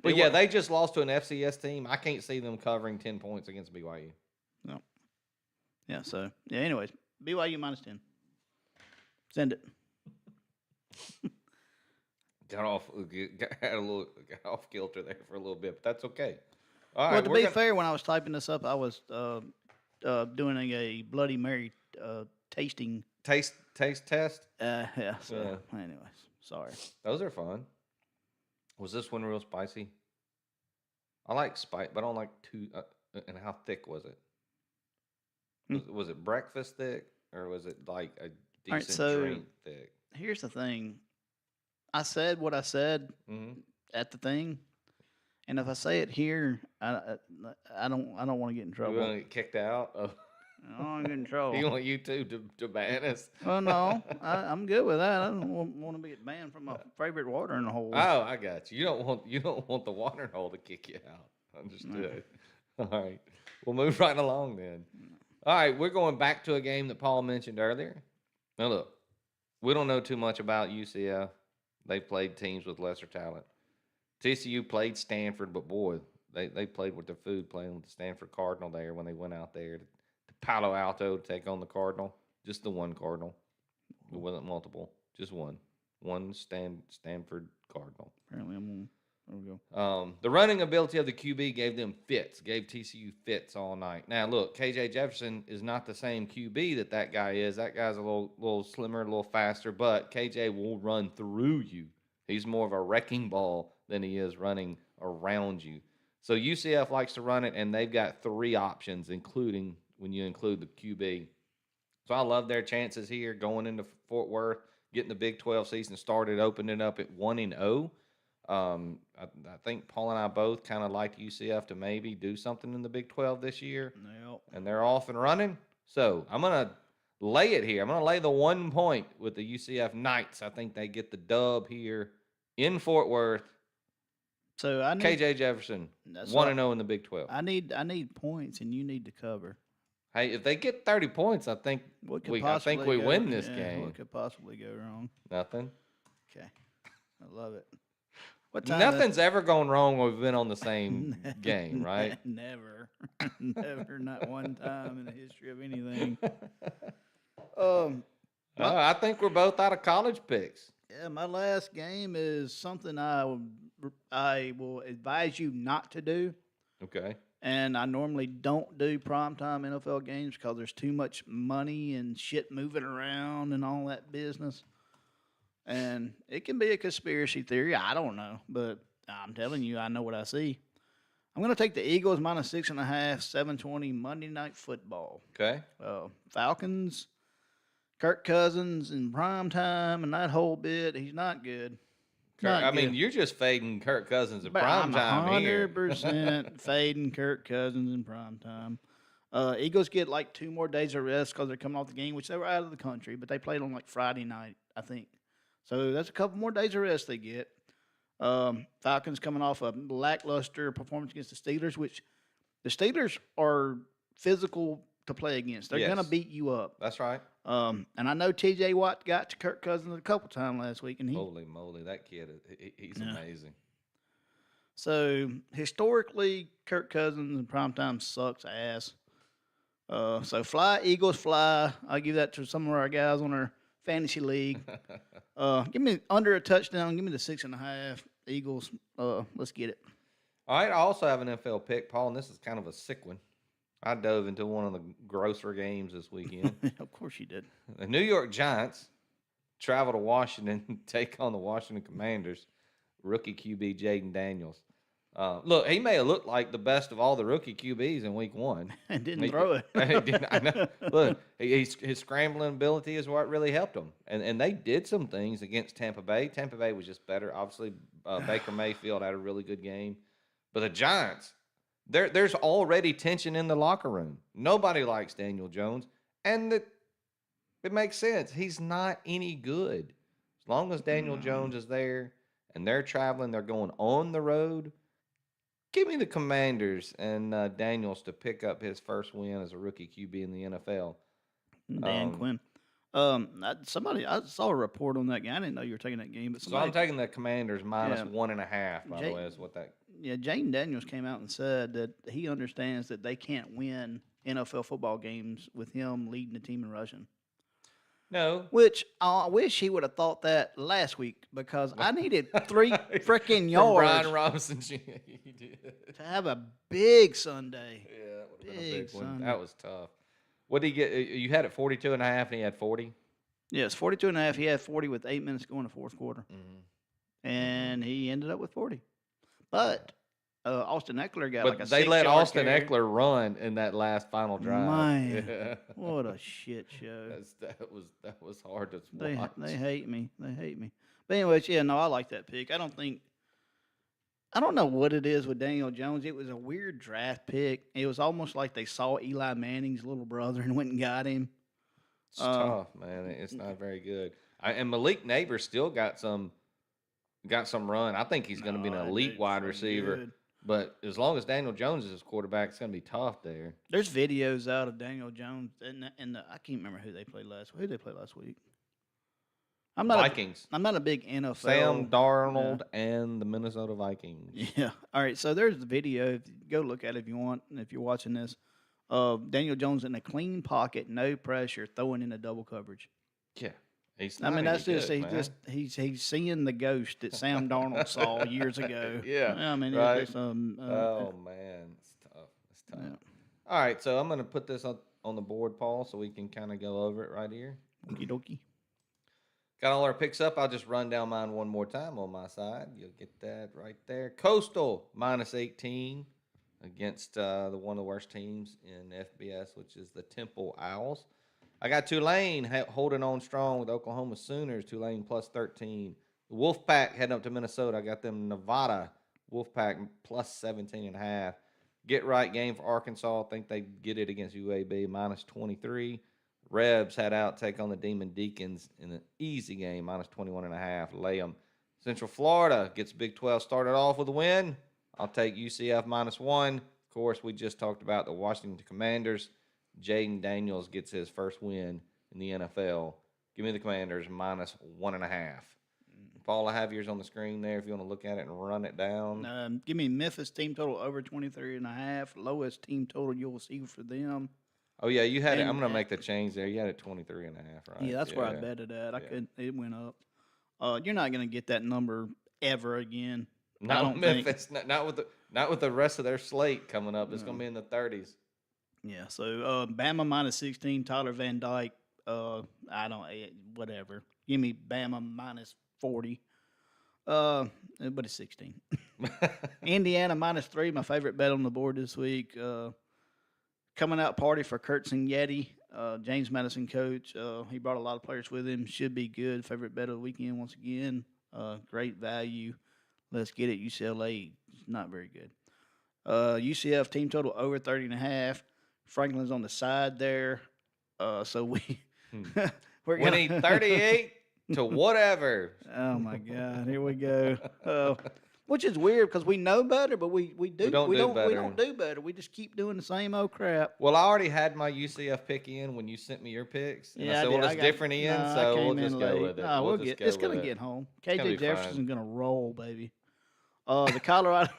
But yeah, they just lost to an FCS team. I can't see them covering 10 points against BYU. No. Yeah. So yeah. Anyways, BYU minus 10. Send it. Got off kilter there for a little bit, but that's okay. All Well, right. to be fair, when I was typing this up, I was doing a Bloody Mary tasting. taste test. Yeah. So, Yeah. anyways, sorry. Those are fun. Was this one real spicy? I like spice, but I don't like too. And how thick was it? Was it breakfast thick, or was it like a All right, decent so drink thick? here's the thing. I said what I said Mm-hmm. at the thing, and if I say it here, I don't want to get in You trouble. want to get kicked out? I don't want to get in He trouble. want you to ban us? Well, no, I'm good with that. I don't want to get banned from my favorite watering hole. Oh, I got you. You don't want the watering hole to kick you out. Understood. All right. We'll move right along then. All right, we're going back to a game that Paul mentioned earlier. Now look, we don't know too much about UCF. They played teams with lesser talent. TCU played Stanford, but boy, they played with their food, playing with the Stanford Cardinal there when they went out there to Palo Alto to take on the Cardinal. Just the one Cardinal. It wasn't multiple, just one. One Stanford Cardinal. Apparently, there we go. The running ability of the QB gave them fits, gave TCU fits all night. Now, look, KJ Jefferson is not the same QB that guy is. That guy's a little slimmer, a little faster, but KJ will run through you. He's more of a wrecking ball than he is running around you. So UCF likes to run it, and they've got 3 options, including when you include the QB. So I love their chances here going into Fort Worth, getting the Big 12 season started, opening up at 1-0. I think Paul and I both kind of like UCF to maybe do something in the Big 12 this year. Yep. And they're off and running. So I'm going to lay it here. I'm going to lay the 1 point with the UCF Knights. I think they get the dub here in Fort Worth. So I need KJ Jefferson, 1-0 in the Big 12. I need points, and you need to cover. Hey, if they get 30 points, I think we win this game. What could possibly go wrong? Nothing. Okay, I love it. What time Nothing's ever gone wrong when we've been on the same game, right? Never, never, not one time in the history of anything. I think we're both out of college picks. Yeah, my last game is something I will advise you not to do. Okay. And I normally don't do primetime NFL games because there's too much money and shit moving around and all that business. And it can be a conspiracy theory. I don't know. But I'm telling you, I know what I see. I'm going to take the Eagles minus 6.5, 7:20 Monday Night Football. Okay. Falcons, Kirk Cousins in primetime and that whole bit. He's not good. I mean, you're just fading Kirk Cousins in prime time here. 100% fading Kirk Cousins in prime time. Eagles get like 2 more days of rest because they're coming off the game, which they were out of the country, but they played on like Friday night, I think. So that's a couple more days of rest they get. Falcons coming off a lackluster performance against the Steelers, which the Steelers are physical to play against. They're going to beat you up. That's right. And I know T.J. Watt got to Kirk Cousins a couple times last week, and holy moly, that kid, he's amazing. So historically, Kirk Cousins in primetime sucks ass. So fly, Eagles, fly. I'll give that to some of our guys on our fantasy league. Give me under a touchdown. Give me the 6.5 Eagles. Let's get it. All right. I also have an NFL pick, Paul, and this is kind of a sick one. I dove into one of the grosser games this weekend. Of course you did. The New York Giants travel to Washington and take on the Washington Commanders. Rookie QB Jaden Daniels. Look, he may have looked like the best of all the rookie QBs in week 1. And didn't throw it. I know. Look, his scrambling ability is what really helped him. And they did some things against Tampa Bay. Tampa Bay was just better. Obviously, Baker Mayfield had a really good game. But the Giants, there's already tension in the locker room. Nobody likes Daniel Jones. And it makes sense. He's not any good. As long as Daniel Jones is there and they're traveling, they're going on the road, give me the Commanders and Daniels to pick up his first win as a rookie QB in the NFL. Dan Quinn. I saw a report on that game. I didn't know you were taking that game. But So I'm taking the Commanders minus 1.5, by the way, is what that... Yeah, Jaden Daniels came out and said that he understands that they can't win NFL football games with him leading the team in rushing. No. Which I wish he would have thought that last week because I needed 3 freaking yards. Brian Robinson Jr. To have a big Sunday. Yeah, that would have been a big one. Sunday. That was tough. What did he get? You had it 42.5 and he had 40? Yes, 42.5. He had 40 with 8 minutes to go in the fourth quarter. Mm-hmm. And he ended up with 40. But Austin Eckler got But like a they let 6-yard Austin carry. Eckler run in that last final drive. Man, Yeah. what a shit show. That was hard to They watch. they hate me. They hate me. But anyways, yeah, no, I like that pick. I don't know what it is with Daniel Jones. It was a weird draft pick. It was almost like they saw Eli Manning's little brother and went and got him. It's tough, man. It's not very good. And Malik Neighbors still got some run. I think he's going to be an No, that elite dude's wide so receiver. good. But as long as Daniel Jones is his quarterback, it's going to be tough there. There's videos out of Daniel Jones and I can't remember who they played last. Who they played last week? Vikings. I'm not a big NFL. Sam Darnold and the Minnesota Vikings. Yeah. All right. So there's the video. Go look at it if you want. If you're watching this, Daniel Jones in a clean pocket, no pressure, throwing in a double coverage. Yeah. I mean, that's just he's seeing the ghost that Sam Darnold saw years ago. Yeah. I mean, right? it's just oh man, it's tough. It's tough. Yeah. All right, so I'm going to put this on the board, Paul, so we can kind of go over it right here. Okie dokie. Got all our picks up. I'll just run down mine one more time on my side. You'll get that right there. Coastal -18 against one of the worst teams in FBS, which is the Temple Owls. I got Tulane holding on strong with Oklahoma Sooners. Tulane +13. The Wolfpack heading up to Minnesota. I got them Nevada Wolfpack +17.5. Get right game for Arkansas. I think they get it against UAB -23. Rebs head out, take on the Demon Deacons in an easy game, -21.5. Lay them. Central Florida gets Big 12 started off with a win. I'll take UCF -1. Of course, we just talked about the Washington Commanders. Jaden Daniels gets his first win in the NFL. Give me the Commanders -1.5. Paul, I have yours on the screen there if you want to look at it and run it down. Give me Memphis team total over 23.5. Lowest team total you'll see for them. Oh, yeah, you had it. I'm going to make the change there. You had it 23.5, right? Yeah, that's where I bet it at. I couldn't. It went up. You're not going to get that number ever again. I don't Memphis. Think. Not with the rest of their slate coming up. It's going to be in the 30s. Yeah. So Bama -16. Tyler Van Dyke. Whatever. Give me Bama -40. But it's 16. Indiana -3. My favorite bet on the board this week. Coming out party for Kurtz and Yeti, James Madison coach. He brought a lot of players with him. Should be good. Favorite bet of the weekend once again. Great value. Let's get it. UCLA not very good. UCF team total over 30.5. Franklin's on the side there. So we're gonna need 38 to whatever. Oh my God! Here we go. Which is weird because we know better, but we don't do better. We just keep doing the same old crap. Well, I already had my UCF pick in when you sent me your picks. And yeah, I said, well, it's different in, so we'll just go with it. No, it's gonna get home. KJ Jefferson's gonna roll, baby. The Colorado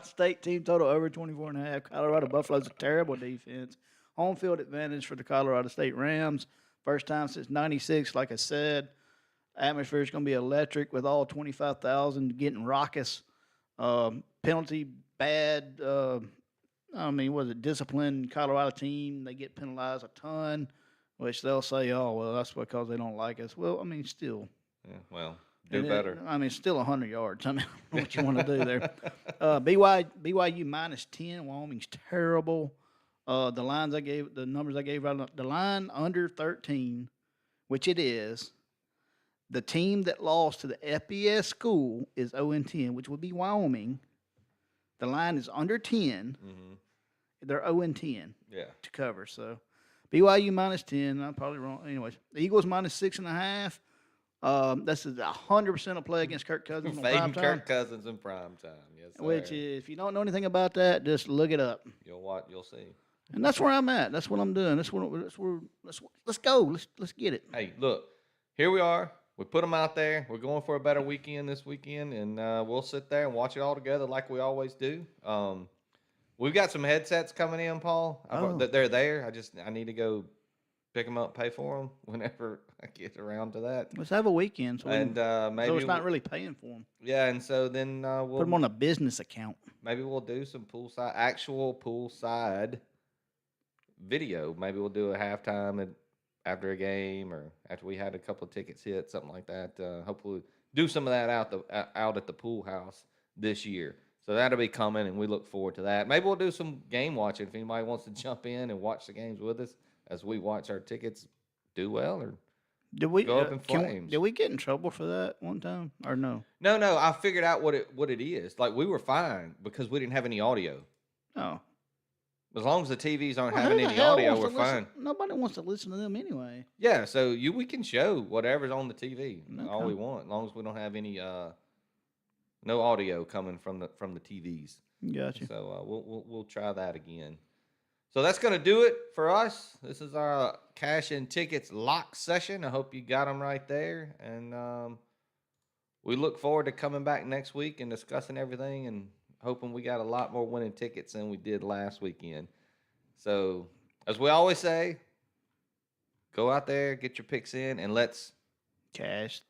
State team total over 24.5. Colorado Buffalo's a terrible defense. Home field advantage for the Colorado State Rams. First time since '96, like I said. Atmosphere is going to be electric with all 25,000 getting raucous. Penalty bad. Was it disciplined Colorado team? They get penalized a ton, which they'll say, oh, well, that's because they don't like us. Well, I mean, still. Yeah, well, do better. Still 100 yards. I mean, I don't know what you want to do there. BYU -10. Wyoming's terrible. The numbers I gave, the line under 13, which it is. The team that lost to the FBS school is 0-10, which would be Wyoming. The line is under 10. Mm-hmm. They're 0-10 to cover. So BYU -10. I'm probably wrong. Anyways, the Eagles -6.5. That's 100% a play against Kirk Cousins on prime time. Kirk Cousins in prime time. Yes, sir. Which, if you don't know anything about that, just look it up. You'll see. And that's where I'm at. That's what I'm doing. Let's go. Let's get it. Hey, look, here we are. We put them out there. We're going for a better weekend this weekend, and we'll sit there and watch it all together like we always do. We've got some headsets coming in, Paul. They're there. I need to go pick them up, pay for them whenever I get around to that. Let's have a weekend. So it's not really paying for them. Yeah, and so then we'll put them on a business account. Maybe we'll do some actual poolside video. Maybe we'll do a halftime after a game or after we had a couple of tickets hit, something like that. Hopefully do some of that out at the pool house this year. So that'll be coming, and we look forward to that. Maybe we'll do some game watching if anybody wants to jump in and watch the games with us as we watch our tickets do well or Did we go up in flames. did we get in trouble for that one time or no? No, I figured out what it is. Like, we were fine because we didn't have any audio. Oh, As long as the TVs aren't well, having who the any hell audio, wants we're to listen? fine. Nobody wants to listen to them anyway. Yeah, so we can show whatever's on the TV all Okay. we want, as long as we don't have any no audio coming from the TVs. Gotcha. So we'll try that again. So that's gonna do it for us. This is our cash and tickets lock session. I hope you got them right there, and we look forward to coming back next week and discussing everything and hoping we got a lot more winning tickets than we did last weekend. So, as we always say, go out there, get your picks in, and let's Cash.